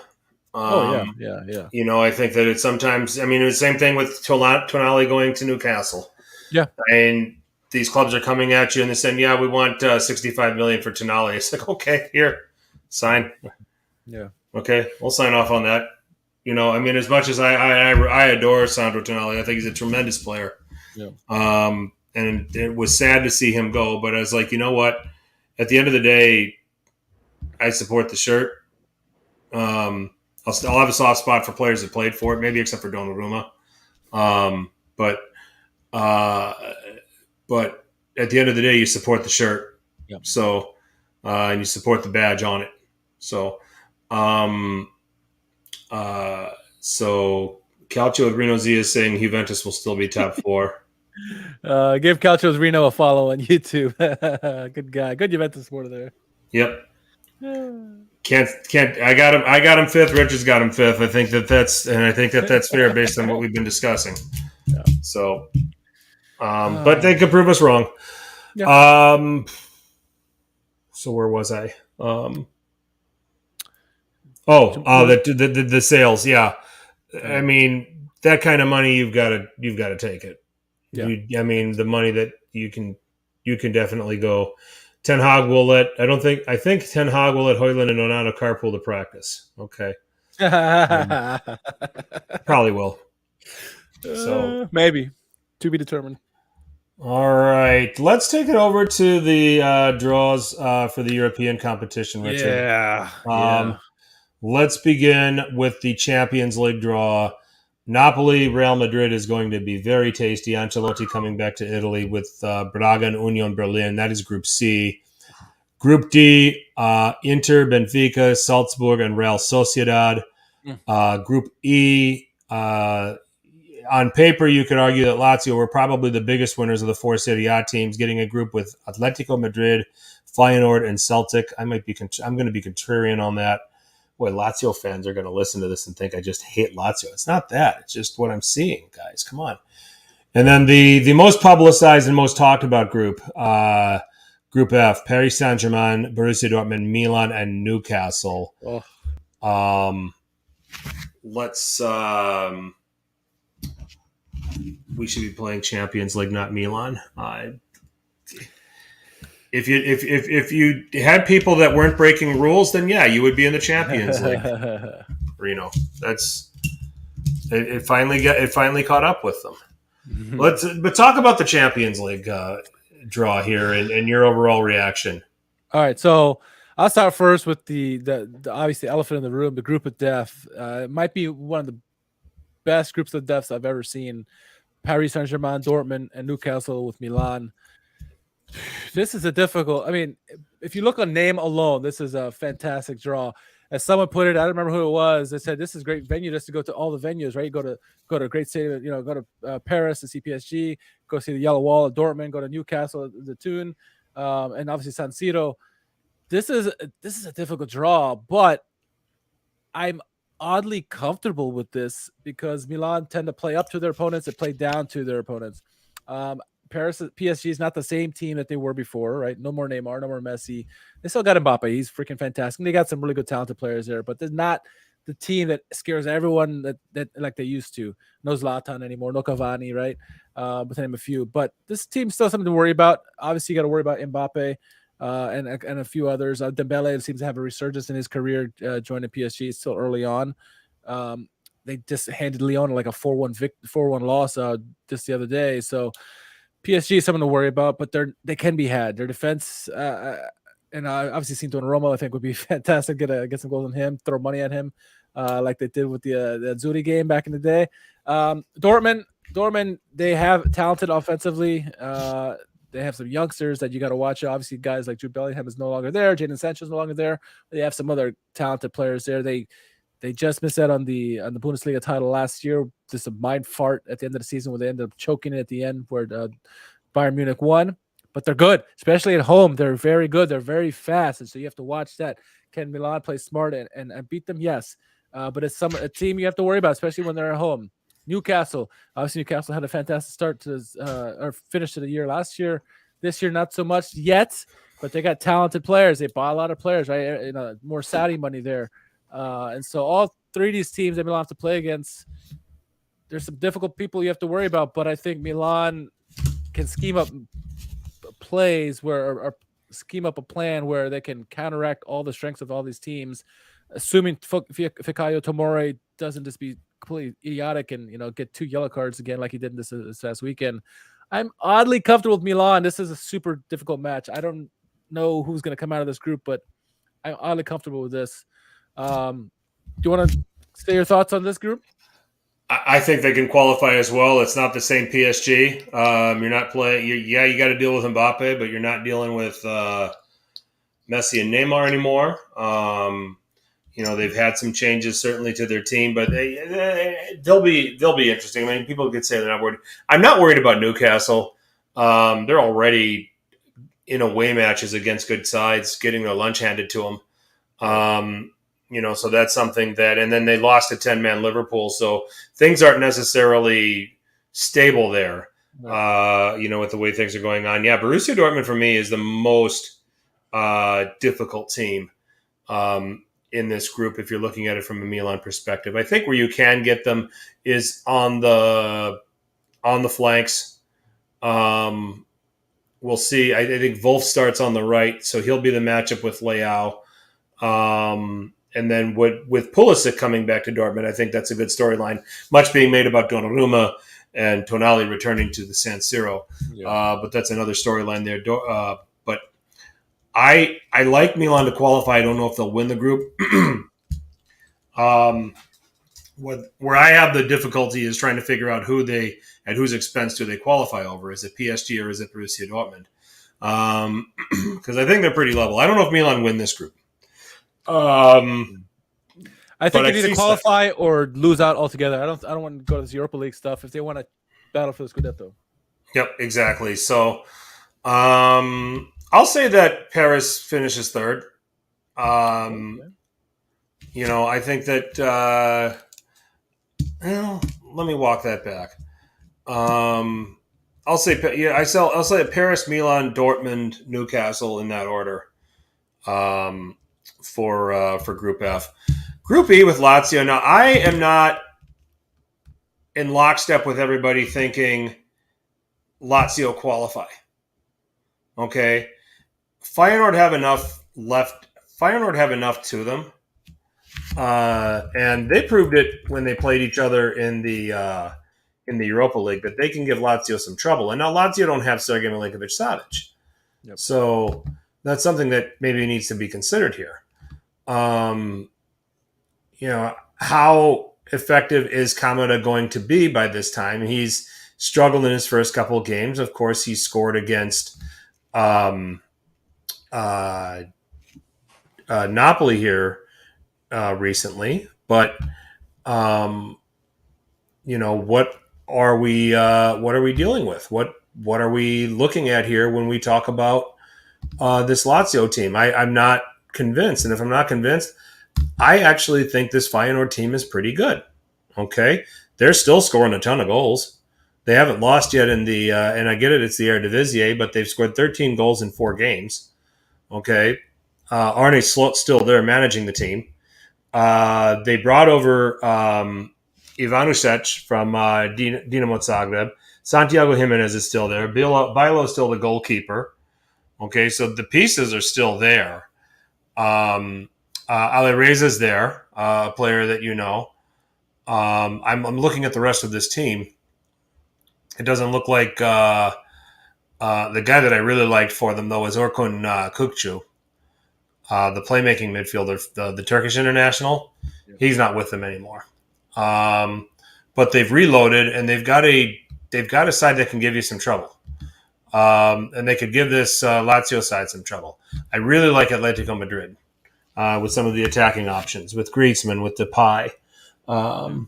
Yeah. You know, I think that it's sometimes. I mean, it's the same thing with Tonali going to Newcastle. Yeah, and these clubs are coming at you and they're saying, "Yeah, we want $65 million for Tonali." It's like, okay, here, sign. Yeah, okay, we'll sign off on that. You know, I mean, as much as I adore Sandro Tonali, I think he's a tremendous player. Yeah. And it was sad to see him go, but I was like, you know what? At the end of the day, I support the shirt. I'll have a soft spot for players that played for it, maybe except for Donnarumma. But at the end of the day, you support the shirt. Yep. So, and you support the badge on it. So, so Calcio with Reno Z is saying Juventus will still be top 4. Give Calcio's Reno a follow on YouTube. Good guy. Good Juventus supporter there. Yep. Can't. I got him 5th. Richard's got him 5th. I think that's fair based on what we've been discussing. Yeah. So, but they could prove us wrong. Yeah. So where was I? The sales. Yeah. I mean, that kind of money you've got to take it. Yeah. I mean, the money that you can definitely go. Ten Hag will let. I think Ten Hag will let Højlund and Onana carpool to practice. Okay. Probably will. So maybe to be determined. All right, let's take it over to the draws for the European competition, Richard. Yeah. Let's begin with the Champions League draw. Napoli, Real Madrid is going to be very tasty. Ancelotti coming back to Italy with Braga and Union Berlin. That is Group C. Group D, Inter, Benfica, Salzburg, and Real Sociedad. Group E, on paper, you could argue that Lazio were probably the biggest winners of the 4 Serie A teams, getting a group with Atletico Madrid, Feyenoord, and Celtic. I'm going to be contrarian on that. Boy, Lazio fans are going to listen to this and think I just hate Lazio. It's not that. It's just what I'm seeing, guys. Come on. And then the most publicized and most talked about group, Group F, Paris Saint-Germain, Borussia Dortmund, Milan, and Newcastle. We should be playing Champions League, not Milan. If you had people that weren't breaking rules, then yeah, you would be in the Champions League. Reno, it finally caught up with them. But talk about the Champions League draw here and your overall reaction. All right, so I'll start first with the obviously elephant in the room, the group of death. It might be one of the best groups of deaths I've ever seen. Paris Saint-Germain, Dortmund, and Newcastle with Milan. This is a difficult. I mean, if you look on name alone, this is a fantastic draw. As someone put it, I don't remember who it was. They said this is a great venue just to go to all the venues, right? You go to a great city, go to Paris to see PSG, go see the Yellow Wall at Dortmund, go to Newcastle, the Toon, and obviously San Siro. This is a difficult draw, but I'm oddly comfortable with this because Milan tend to play up to their opponents and play down to their opponents. PSG is not the same team that they were before, right? No more Neymar, no more Messi. They still got Mbappe. He's freaking fantastic. And they got some really good talented players there, but they're not the team that scares everyone that like they used to. No Zlatan anymore, no Cavani, right? But name a few. But this team's still something to worry about. Obviously, you got to worry about Mbappe and a few others. Dembele seems to have a resurgence in his career joining PSG. It's still early on. They just handed Lyon like a 4-1 loss just the other day. So PSG is something to worry about, but they can be had. Their defense, and obviously seen Roma, I think would be fantastic. Get some goals on him, throw money at him, like they did with the Azzurri game back in the day. Dortmund, they have talented offensively. They have some youngsters that you got to watch. Obviously, guys like Jude Bellingham is no longer there. Jadon Sancho is no longer there. They have some other talented players there. They just missed out on the Bundesliga title last year. Just a mind fart at the end of the season where they ended up choking it at the end where Bayern Munich won. But they're good, especially at home. They're very good. They're very fast, and so you have to watch that. Can Milan play smart and beat them? Yes. But it's a team you have to worry about, especially when they're at home. Newcastle. Obviously, Newcastle had a fantastic start to or finish to the year last year. This year, not so much yet, but they got talented players. They bought a lot of players, right? More Saudi money there. And so all three of these teams that Milan have to play against, there's some difficult people you have to worry about, but I think Milan can scheme up plays or scheme up a plan where they can counteract all the strengths of all these teams, assuming Fikayo Tomori doesn't just be completely idiotic and get 2 yellow cards again like he did this last weekend. I'm oddly comfortable with Milan. This is a super difficult match. I don't know who's going to come out of this group, but I'm oddly comfortable with this. Do you want to say your thoughts on this group? I think they can qualify as well. It's not the same PSG. You're not playing. You got to deal with Mbappe, but you're not dealing with Messi and Neymar anymore. They've had some changes certainly to their team, but they'll be interesting. I mean, people could say they're not worried. I'm not worried about Newcastle. They're already in away matches against good sides, getting their lunch handed to them. So that's something and then they lost to 10-man Liverpool. So things aren't necessarily stable there, with the way things are going on. Yeah, Borussia Dortmund for me is the most difficult team in this group if you're looking at it from a Milan perspective. I think where you can get them is on the flanks. We'll see. I think Wolf starts on the right, so he'll be the matchup with Leao. And then with Pulisic coming back to Dortmund, I think that's a good storyline. Much being made about Donnarumma and Tonali returning to the San Siro. Yeah. But that's another storyline there. But I like Milan to qualify. I don't know if they'll win the group. Where I have the difficulty is trying to figure out at whose expense do they qualify over. Is it PSG or is it Borussia Dortmund? Because I think they're pretty level. I don't know if Milan win this group. I think they either qualify or lose out altogether. I don't want to go to this Europa League stuff if they want to battle for the Scudetto. Yep, exactly. So I'll say that Paris finishes third. Okay. I think that let me walk that back. I'll say Paris, Milan, Dortmund, Newcastle in that order. For Group F. Group E with Lazio. Now, I am not in lockstep with everybody thinking Lazio qualify. Okay? Feyenoord have enough left. Feyenoord have enough to them. And they proved it when they played each other in the Europa League that they can give Lazio some trouble. And now Lazio don't have Sergej Milinkovic-Savic. Yep. So that's something that maybe needs to be considered here. How effective is Kamada going to be by this time? He's struggled in his first couple of games. Of course, he scored against Napoli here recently, but what are we dealing with? What are we looking at here when we talk about this Lazio team? I'm not convinced, and if I'm not convinced, I actually think this Feyenoord team is pretty good. Okay, they're still scoring a ton of goals. They haven't lost yet in the and I get it, it's the Eredivisie, but they've scored 13 goals in 4 games. Okay, Arne Slot's still there managing the team. They brought over Ivanusek from Dinamo Zagreb. Santiago Jimenez is still there. Bilo is still the goalkeeper. Okay, so the pieces are still there. Alireza there, a player that you know. I'm looking at the rest of this team. It doesn't look like the guy that I really liked for them, though, is Orkun Kukcu, the playmaking midfielder, the Turkish international. Yeah. He's not with them anymore. But they've reloaded, and they've got a side that can give you some trouble. And they could give this Lazio side some trouble. I really like Atletico Madrid with some of the attacking options, with Griezmann, with Depay. So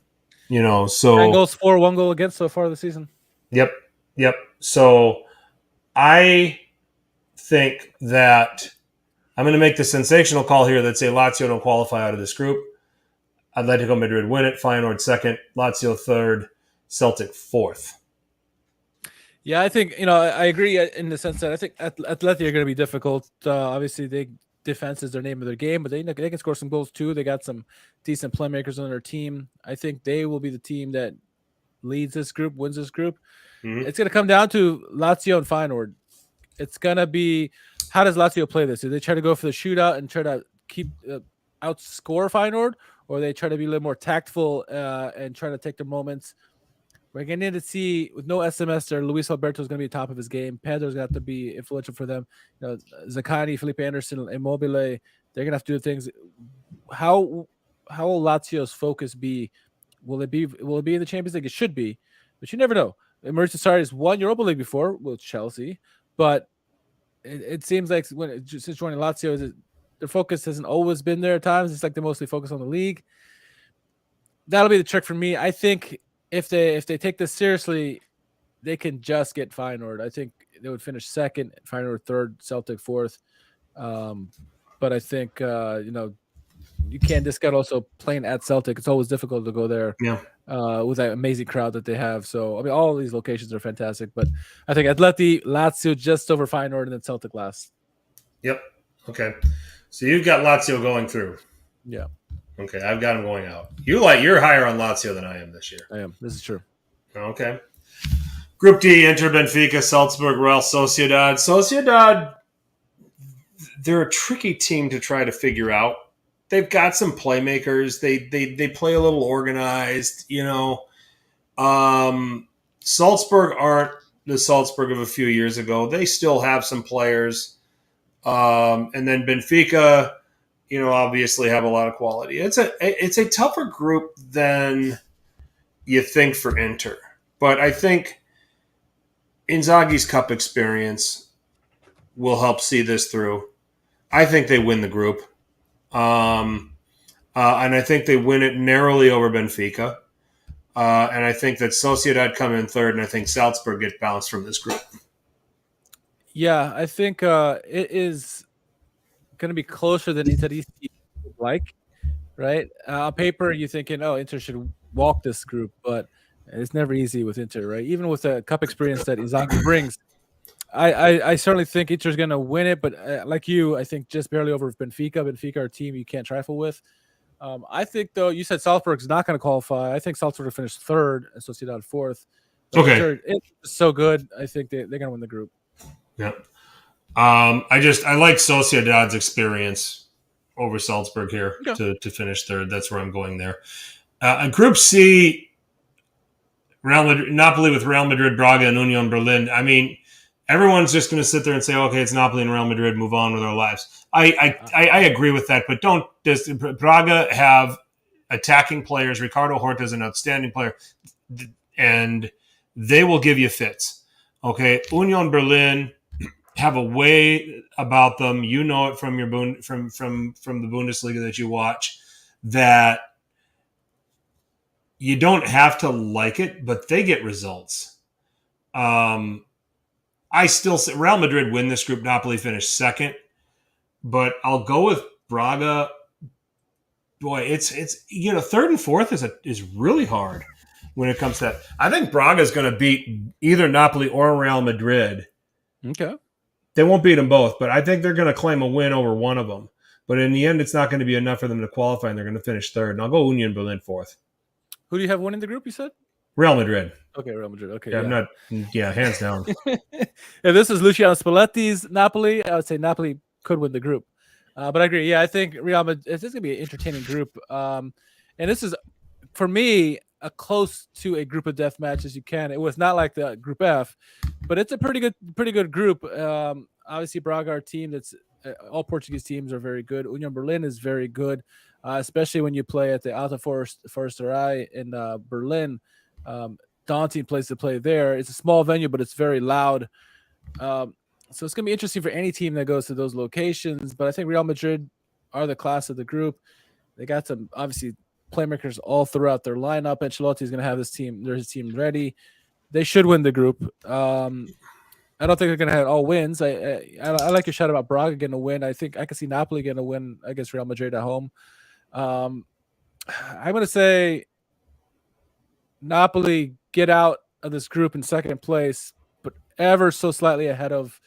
10 goals for, 1 goal against so far this season. Yep. So I think that I'm going to make the sensational call here that say Lazio don't qualify out of this group. Atletico Madrid win it, Feyenoord second, Lazio third, Celtic fourth. Yeah, I think, I agree in the sense that I think Atleti are going to be difficult. Obviously, defense is their name of their game, but they can score some goals too. They got some decent playmakers on their team. I think they will be the team that leads this group, wins this group. Mm-hmm. It's going to come down to Lazio and Feyenoord. It's going to be, how does Lazio play this? Do they try to go for the shootout and try to outscore Feyenoord, or they try to be a little more tactful and try to take their moments? We're going to need to see, with no SMS there, Luis Alberto is going to be top of his game. Pedro's going to have to be influential for them. Zaccagni, Felipe Anderson, Immobile, they're going to have to do things. How will Lazio's focus be? Will it be in the Champions League? It should be, but you never know. Sarri has won Europa League before with Chelsea, but it seems like since joining Lazio, their focus hasn't always been there at times. It's like they mostly focus on the league. That'll be the trick for me. I think if they take this seriously, they can just get Feyenoord. I think they would finish second, Feyenoord third, Celtic fourth. But I think you can't discount also playing at Celtic. It's always difficult to go there. Yeah. With that amazing crowd that they have. So I mean, all of these locations are fantastic. But I think Atleti, Lazio just over Feyenoord, and then Celtic last. Yep. Okay. So you've got Lazio going through. Yeah. Okay, I've got them going out. You're higher on Lazio than I am this year. I am. This is true. Okay. Group D: Inter, Benfica, Salzburg, Real Sociedad. Sociedad, they're a tricky team to try to figure out. They've got some playmakers. They play a little organized. Salzburg aren't the Salzburg of a few years ago. They still have some players. And then Benfica, obviously have a lot of quality. It's a tougher group than you think for Inter. But I think Inzaghi's cup experience will help see this through. I think they win the group. And I think they win it narrowly over Benfica. And I think that Sociedad come in third, and I think Salzburg get bounced from this group. Yeah, I think it is going to be closer than Inter would like, right? On paper, you're thinking, Inter should walk this group, but it's never easy with Inter, right? Even with the cup experience that Inzaghi brings, I certainly think Inter's going to win it, but like you, I think just barely over Benfica. Benfica are a team you can't trifle with. I think, though, you said Salzburg's not going to qualify. I think Salzburg will finish third and Sociedad fourth. But okay. It's so good. I think they're going to win the group. Yeah. I like Sociedad's experience over Salzburg here to finish third. That's where I'm going there. Group C, Real Madrid, Napoli with Real Madrid, Braga, and Union Berlin. I mean, everyone's just going to sit there and say, okay, it's Napoli and Real Madrid, move on with our lives. I agree with that, but does Braga have attacking players? Ricardo Horta is an outstanding player, and they will give you fits. Okay, Union Berlin have a way about them. You know it from your from the Bundesliga that you watch, that you don't have to like it, but they get results. I still say Real Madrid win this group. Napoli finish second, but I'll go with Braga. Boy, it's third and fourth is really hard when it comes to that. I think Braga is going to beat either Napoli or Real Madrid. Okay. They won't beat them both, but I think they're going to claim a win over one of them. But in the end, it's not going to be enough for them to qualify, and they're going to finish third. And I'll go Union Berlin fourth. Who do you have winning the group, you said? Real Madrid. Okay, Real Madrid. Okay, I'm not. Yeah, hands down. If this is Luciano Spalletti's Napoli, I would say Napoli could win the group. But I agree. Yeah, I think Real Madrid. It's going to be an entertaining group. And this is, for me, a close to a group of death match as you can. It was not like the Group F, but it's a pretty good group. Obviously, Braga are a team that's all Portuguese teams are very good. Union Berlin is very good, especially when you play at the Alta Forsterei in Berlin. Daunting place to play there. It's a small venue, but it's very loud. So it's going to be interesting for any team that goes to those locations. But I think Real Madrid are the class of the group. They got some, obviously, playmakers all throughout their lineup. Ancelotti is going to have his team ready. They should win the group. I don't think they're going to have all wins. I like your shout about Braga getting a win. I think I can see Napoli getting a win against Real Madrid at home. I'm going to say Napoli get out of this group in second place, but ever so slightly ahead of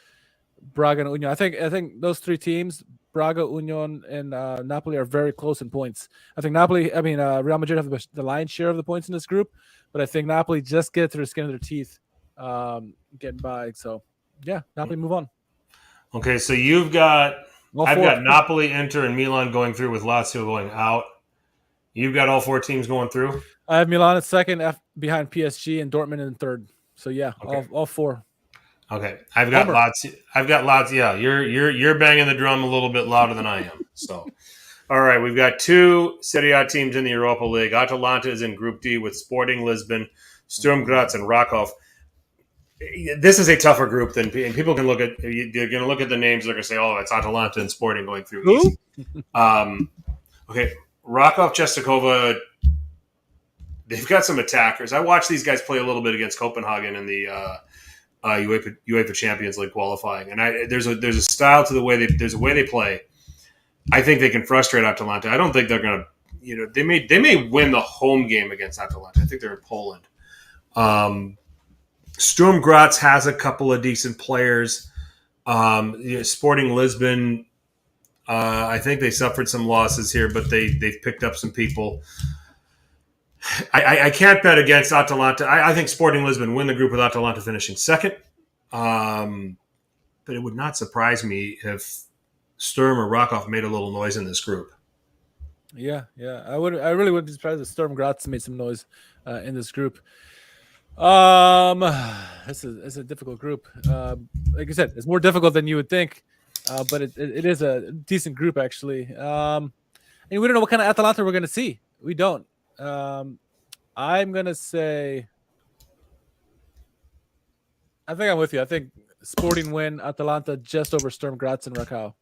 Braga and Union. I think those three teams, Braga, Union, and Napoli, are very close in points. I think Real Madrid have the lion's share of the points in this group, but I think Napoli just get through the skin of their teeth, getting by. So, yeah, Napoli move on. Okay, so I've got Napoli, Inter, and Milan going through with Lazio going out. You've got all four teams going through? I have Milan at second, behind PSG, and Dortmund in third. So, yeah, okay. all four. Okay, I've got Lazio. Yeah, you're banging the drum a little bit louder than I am. So, all right, we've got two Serie A teams in the Europa League. Atalanta is in Group D with Sporting Lisbon, Sturm Graz, and Rakov. This is a tougher group than people can look at. They're going to look at the names. They're going to say, "Oh, it's Atalanta and Sporting going through." Who? Okay, Rakov, Czestochowa. They've got some attackers. I watched these guys play a little bit against Copenhagen in the UEFA Champions League qualifying, and there's a style to the way there's a way they play. I think they can frustrate Atalanta. I don't think they're going to. They may win the home game against Atalanta. I think they're in Poland. Sturm Graz has a couple of decent players. Sporting Lisbon, I think they suffered some losses here, but they've picked up some people. I can't bet against Atalanta. I think Sporting Lisbon win the group with Atalanta finishing second. But it would not surprise me if Sturm or Rakov made a little noise in this group. Yeah. I really wouldn't be surprised if Sturm Graz made some noise in this group. This is a difficult group. Like I said, it's more difficult than you would think, but it is a decent group actually. And we don't know what kind of Atalanta we're going to see. We don't. I'm going to say, I think I'm with you. I think Sporting win, Atalanta just over Sturm Graz and Rakov.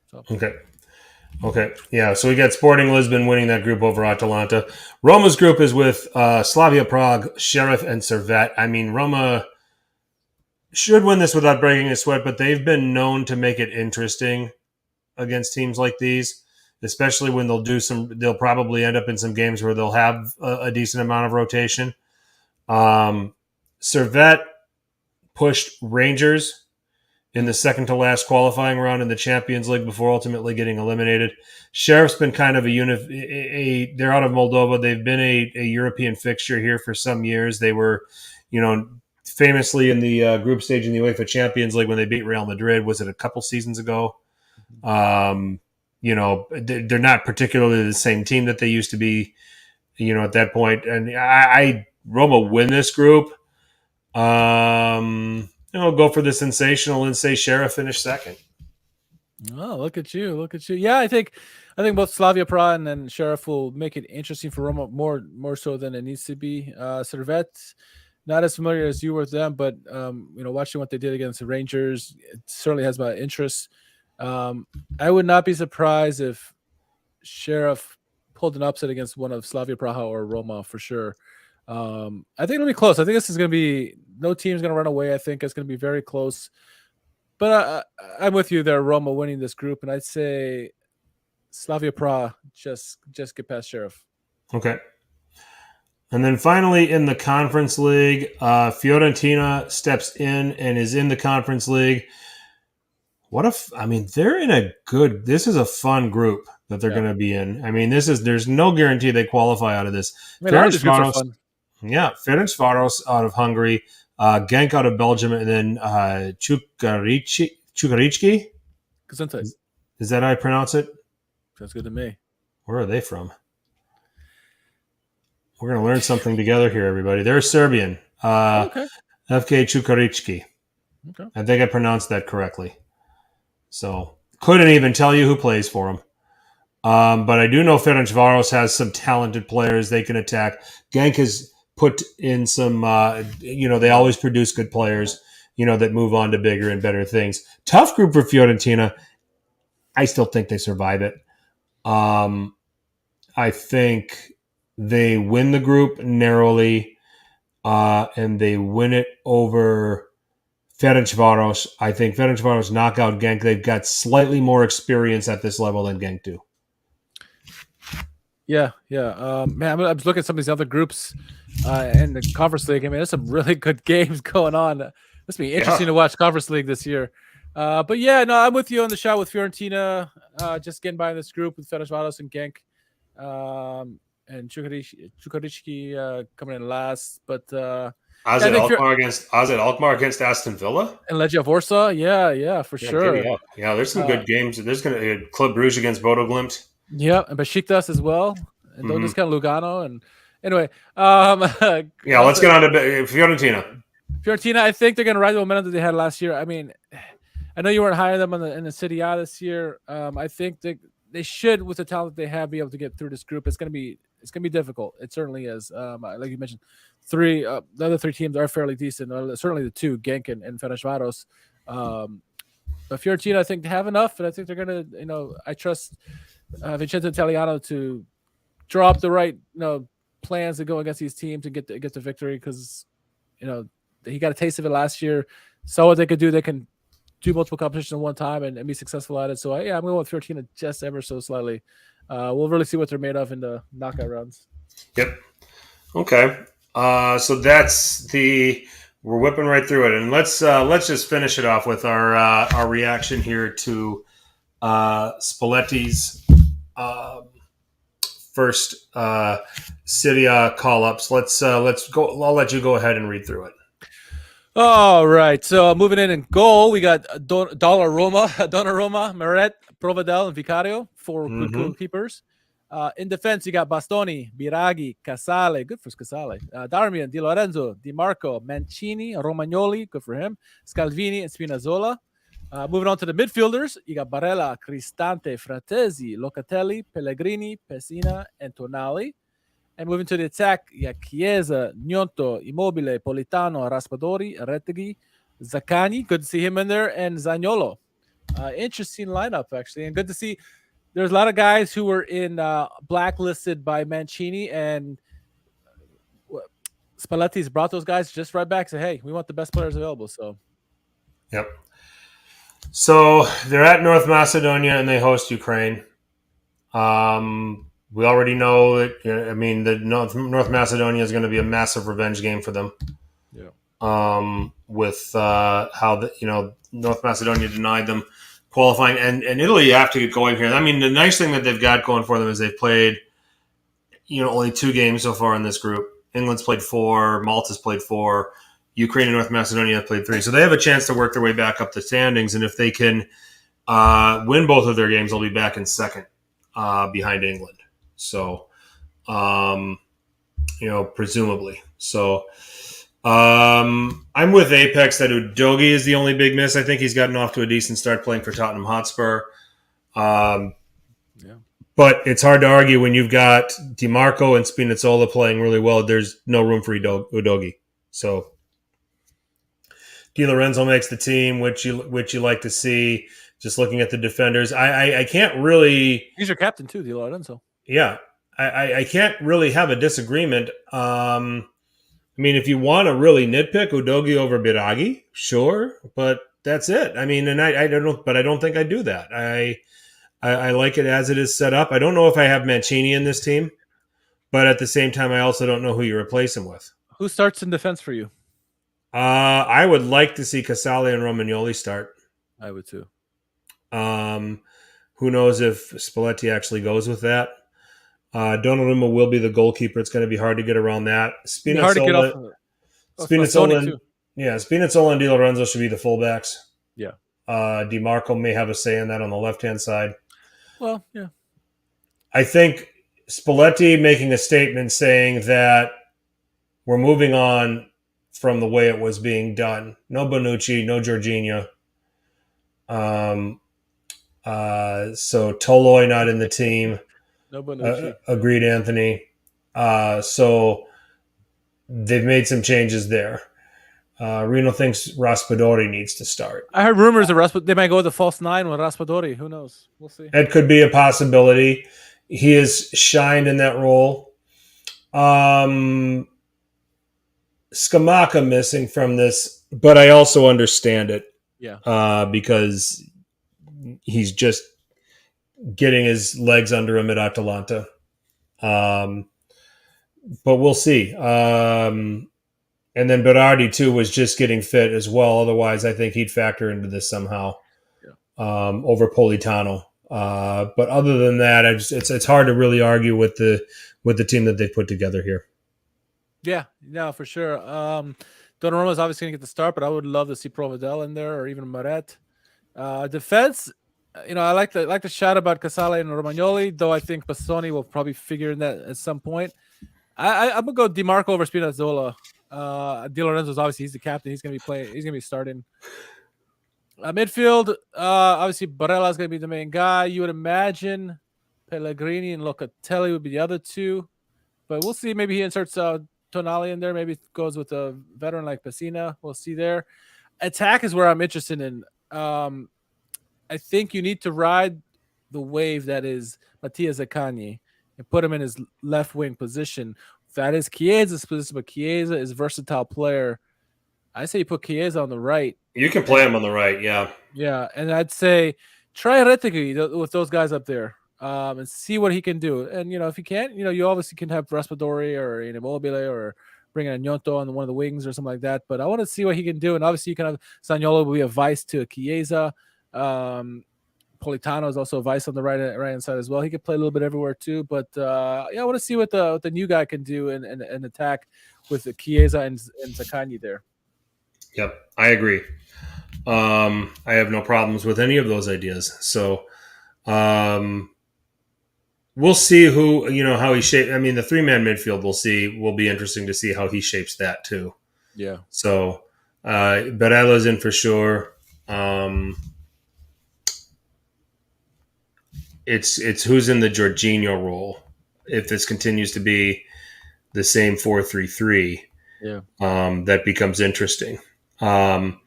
So. Okay. Yeah, so we got Sporting Lisbon winning that group over Atalanta. Roma's group is with Slavia Prague, Sheriff, and Servette. I mean, Roma should win this without breaking a sweat, but they've been known to make it interesting against teams like these, especially when they'll probably end up in some games where they'll have a decent amount of rotation. Servette pushed Rangers in the second to last qualifying round in the Champions League before ultimately getting eliminated. Sheriff's been kind of they're out of Moldova. They've been a European fixture here for some years. They were, famously in the group stage in the UEFA Champions League when they beat Real Madrid. Was it a couple seasons ago? They're not particularly the same team that they used to be, at that point. And Roma win this group. Go for the sensational and say Sheriff finished second. Oh, look at you. Yeah, I think both Slavia Prague and Sheriff will make it interesting for Roma more so than it needs to be. Servette, not as familiar as you were with them, but watching what they did against the Rangers, it certainly has my interest. I would not be surprised if Sheriff pulled an upset against one of Slavia Praha or Roma for sure. I think it'll be close. I think this is going to be no team's going to run away. I think it's going to be very close. But I'm with you there, Roma winning this group, and I'd say Slavia Praha just get past Sheriff. Okay. And then finally in the Conference League, Fiorentina steps in and is in the Conference League. They're in a good – this is a fun group that they're going to be in. I mean, there's no guarantee they qualify out of this. Ferencvaros out of Hungary, Genk out of Belgium, and then Čukarički. Is that how I pronounce it? Sounds good to me. Where are they from? We're going to learn something together here, everybody. They're Serbian. Okay. FK Čukarički. Okay. I think I pronounced that correctly. So, couldn't even tell you who plays for them. But I do know Ferencvaros has some talented players they can attack. Genk has put in some, they always produce good players, that move on to bigger and better things. Tough group for Fiorentina. I still think they survive it. I think they win the group narrowly, and they win it over Ferencvaros. I think Ferencvaros knock out Genk. They've got slightly more experience at this level than Genk do. Yeah. Man, I'm just looking at some of these other groups in the Conference League. I mean, there's some really good games going on. This will be interesting to watch Conference League this year. But yeah, no, I'm with you on the shot with Fiorentina. Just getting by in this group with Ferencvaros and Genk. And Čukarički coming in last. But AZ Alkmaar against Aston Villa? And Legia Warsaw? Yeah, for sure. Yeah, there's some good games. There's going to be Club Brugge against Bodo Glimt. Yeah, and Besiktas as well. And don't discount Lugano. And anyway. Let's get on to Fiorentina. Fiorentina, I think they're going to ride the momentum that they had last year. I mean, I know you weren't high on them in the Serie A this year. I think they should, with the talent they have, be able to get through this group. It's going to be difficult. It certainly is. Like you mentioned, the other three teams are fairly decent. Certainly the two, Genk and Ferencvaros. But Fiorentina, I think, have enough, and I think they're going to. I trust Vincenzo Italiano to draw up the right plans to go against these teams and get the victory because he got a taste of it last year. Saw what they could do. They can do multiple competitions at one time and be successful at it. So I'm going with Fiorentina just ever so slightly. We'll really see what they're made of in the knockout rounds. Yep. Okay. So we're whipping right through it, and let's just finish it off with our reaction here to Spalletti's first Serie A call-ups. Let's go. I'll let you go ahead and read through it. All right. So moving in goal, we got Donnarumma, Meret, Provedel, and Vicario, four good goalkeepers. In defense, you got Bastoni, Biraghi, Casale, good for Casale, Darmian, Di Lorenzo, Di Marco, Mancini, Romagnoli, good for him, Scalvini, and Spinazzola. Moving on to the midfielders, you got Barella, Cristante, Fratesi, Locatelli, Pellegrini, Pessina, and Tonali. And moving to the attack, you got Chiesa, Gnonto, Immobile, Politano, Raspadori, Retegui, Zaccagni, good to see him in there, and Zaniolo. Interesting lineup, actually, and good to see. There's a lot of guys who were in blacklisted by Mancini, and Spalletti's brought those guys just right back. Say, hey, we want the best players available. So, yep. So they're at North Macedonia and they host Ukraine. We already know that. The North Macedonia is going to be a massive revenge game for them. Yeah. With how North Macedonia denied them qualifying, and Italy, you have to get going here. I mean, the nice thing that they've got going for them is they've played, only 2 games so far in this group. England's played 4, Malta's played 4, Ukraine and North Macedonia have played 3. So they have a chance to work their way back up the standings, and if they can win both of their games, they'll be back in second behind England. So, presumably. So, I'm with Apex that Udogie is the only big miss. I think he's gotten off to a decent start playing for Tottenham Hotspur. But it's hard to argue when you've got DiMarco and Spinazzola playing really well. There's no room for Udogie. So Di Lorenzo makes the team, which you like to see. Just looking at the defenders, I can't really. He's your captain too, Di Lorenzo. Yeah, I can't really have a disagreement. I mean, if you want to really nitpick Udogi over Biragi, sure, but that's it. I mean, and I don't know, but I don't think I do that. I like it as it is set up. I don't know if I have Mancini in this team, but at the same time, I also don't know who you replace him with. Who starts in defense for you? I would like to see Casale and Romagnoli start. I would too. Who knows if Spalletti actually goes with that? Donnarumma will be the goalkeeper. It's going to be hard to get around that. Spinazzola and Di Lorenzo should be the fullbacks. Yeah. Di Marco may have a say in that on the left-hand side. Well, yeah. I think Spalletti making a statement saying that we're moving on from the way it was being done. No Bonucci, no Jorginho. So Toloi not in the team. No Bonucci. Agreed, Anthony. So they've made some changes there. Reno thinks Raspadori needs to start. I heard rumors that they might go with the false 9 with Raspadori. Who knows? We'll see. It could be a possibility. He has shined in that role. Scamacca missing from this, but I also understand it. Yeah. Because he's just getting his legs under him at Atalanta. But we'll see. And then Berardi, too, was just getting fit as well. Otherwise, I think he'd factor into this somehow over Politano. But other than that, it's hard to really argue with the team that they've put together here. Yeah, no, for sure. Donnarumma is obviously going to get the start, but I would love to see Provedel in there or even Maret. Defense, I like the shout about Casale and Romagnoli, though I think Bastoni will probably figure in that at some point. I'm gonna go Di Marco over Spinazzola. Di Lorenzo's obviously he's the captain. He's gonna be playing. He's gonna be starting. Midfield, obviously Barella is gonna be the main guy. You would imagine Pellegrini and Locatelli would be the other two, but we'll see. Maybe he inserts Tonali in there. Maybe goes with a veteran like Pessina. We'll see there. Attack is where I'm interested in. I think you need to ride the wave that is Mattia Zaccagni and put him in his left wing position. That is Chiesa's position, but Chiesa is a versatile player. I say you put Chiesa on the right. You can play him on the right, yeah. Yeah, and I'd say try Retegui with those guys up there and see what he can do. And, if you can't, you obviously can have Raspadori or Immobile or bring in Gnonto on one of the wings or something like that. But I want to see what he can do. And obviously you can have Zaniolo will be a vice to Chiesa. Politano is also a vice on the right hand side as well. He could play a little bit everywhere too. But I want to see what the new guy can do and attack with the Chiesa and Zaccagni there. Yep, I agree. I have no problems with any of those ideas. So we'll see how he shapes. I mean, the 3-man midfield will be interesting to see how he shapes that too. Yeah. So Barella's in for sure. It's who's in the Jorginho role if this continues to be the same 4-3-3. Yeah. That becomes interesting. You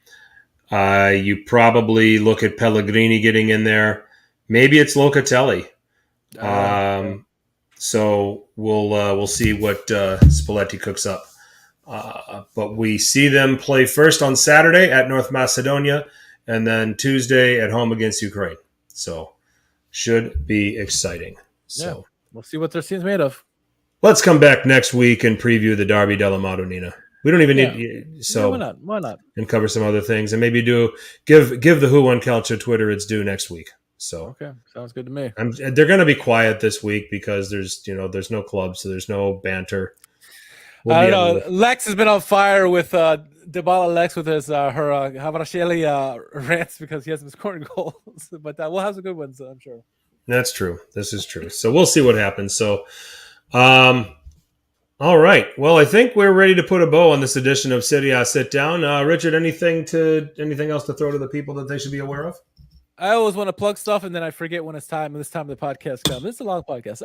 probably look at Pellegrini getting in there. Maybe it's Locatelli. So we'll see what Spalletti cooks up. But we see them play first on Saturday at North Macedonia and then Tuesday at home against Ukraine. So should be exciting. So we'll see what their team's made of. Let's come back next week and preview the Derby della Madonnina. We don't even need why not? And cover some other things and maybe give the Who on Calcio Twitter its due next week. So okay, sounds good to me. They're going to be quiet this week because there's no club, so there's no banter. I don't know. Lex has been on fire with Dybala Lex with his her Havrasheli rants because he hasn't been scoring goals. But we'll have some good ones, I'm sure. That's true. This is true. So we'll see what happens. So, all right. Well, I think we're ready to put a bow on this edition of Serie A Sit Down. Richard, anything else to throw to the people that they should be aware of? I always want to plug stuff and then I forget when it's time. This time the podcast comes. This is a long podcast.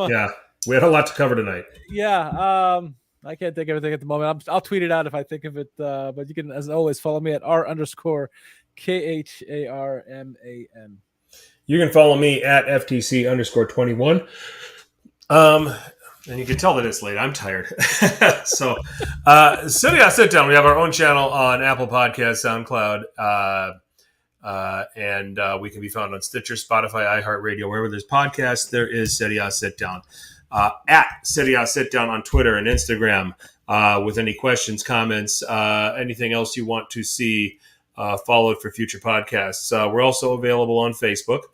Yeah, we had a lot to cover tonight. Yeah. I can't think of anything at the moment. I'll tweet it out if I think of it. But you can, as always, follow me at R_KHARMAN. You can follow me at FTC_21. And you can tell that it's late. I'm tired. So, Serie A Sit Down. We have our own channel on Apple Podcasts, SoundCloud, and we can be found on Stitcher, Spotify, iHeartRadio, wherever there's podcasts. There is Serie A Sit Down. At Serie A Sit Down on Twitter and Instagram with any questions, comments, anything else you want to see followed for future podcasts. We're also available on Facebook,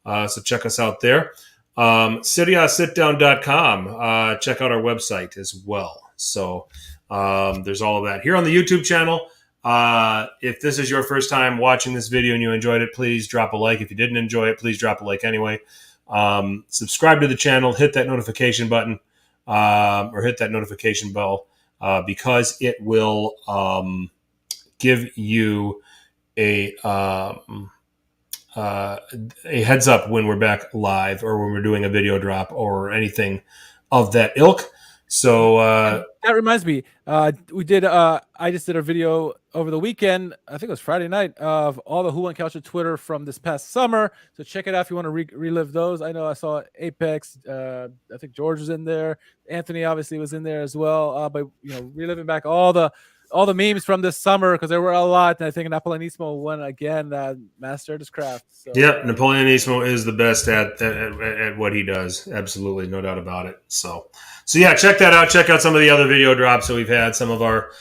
so check us out there. SerieASitDown.com. Check out our website as well. So there's all of that. Here on the YouTube channel, if this is your first time watching this video and you enjoyed it, please drop a like. If you didn't enjoy it, please drop a like anyway. Subscribe to the channel, hit that notification button, or hit that notification bell, because it will give you a heads up when we're back live or when we're doing a video drop or anything of that ilk. So that reminds me, I just did a video over the weekend. I think it was Friday night, of all the Who Won Calcio Twitter from this past summer. So check it out if you want to relive those. I know I saw Apex. I think George was in there. Anthony obviously was in there as well. But reliving back all the memes from this summer, because there were a lot. And I think Napolinismo won again, mastered his craft. So, yeah, Napolinismo is the best at what he does. Absolutely, no doubt about it. So yeah, check that out. Check out some of the other video drops that we've had, some of our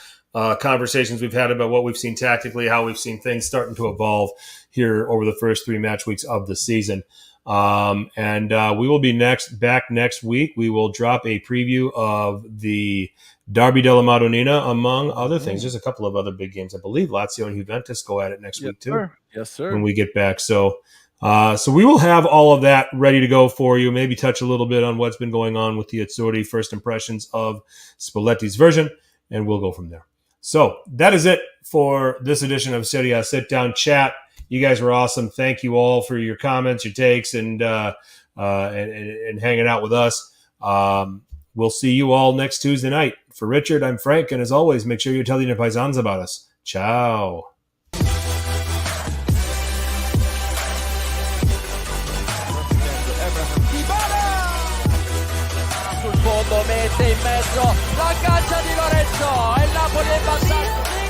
conversations we've had about what we've seen tactically, how we've seen things starting to evolve here over the first 3 match weeks of the season. And we will be back next week. We will drop a preview of the Derby della Madonnina, among other things. There's a couple of other big games. I believe Lazio and Juventus go at it next week too. Sir. Yes, sir. When we get back. So we will have all of that ready to go for you. Maybe touch a little bit on what's been going on with the Azzurri, first impressions of Spalletti's version, and we'll go from there. So that is it for this edition of Serie A Sit Down Chat. You guys were awesome. Thank you all for your comments, your takes, and hanging out with us. We'll see you all next Tuesday night. For Richard, I'm Frank, and as always, make sure you're telling your paisans about us. Ciao. Sul fondo mette in mezzo la caccia di Lorenzo e il Napoli è passato.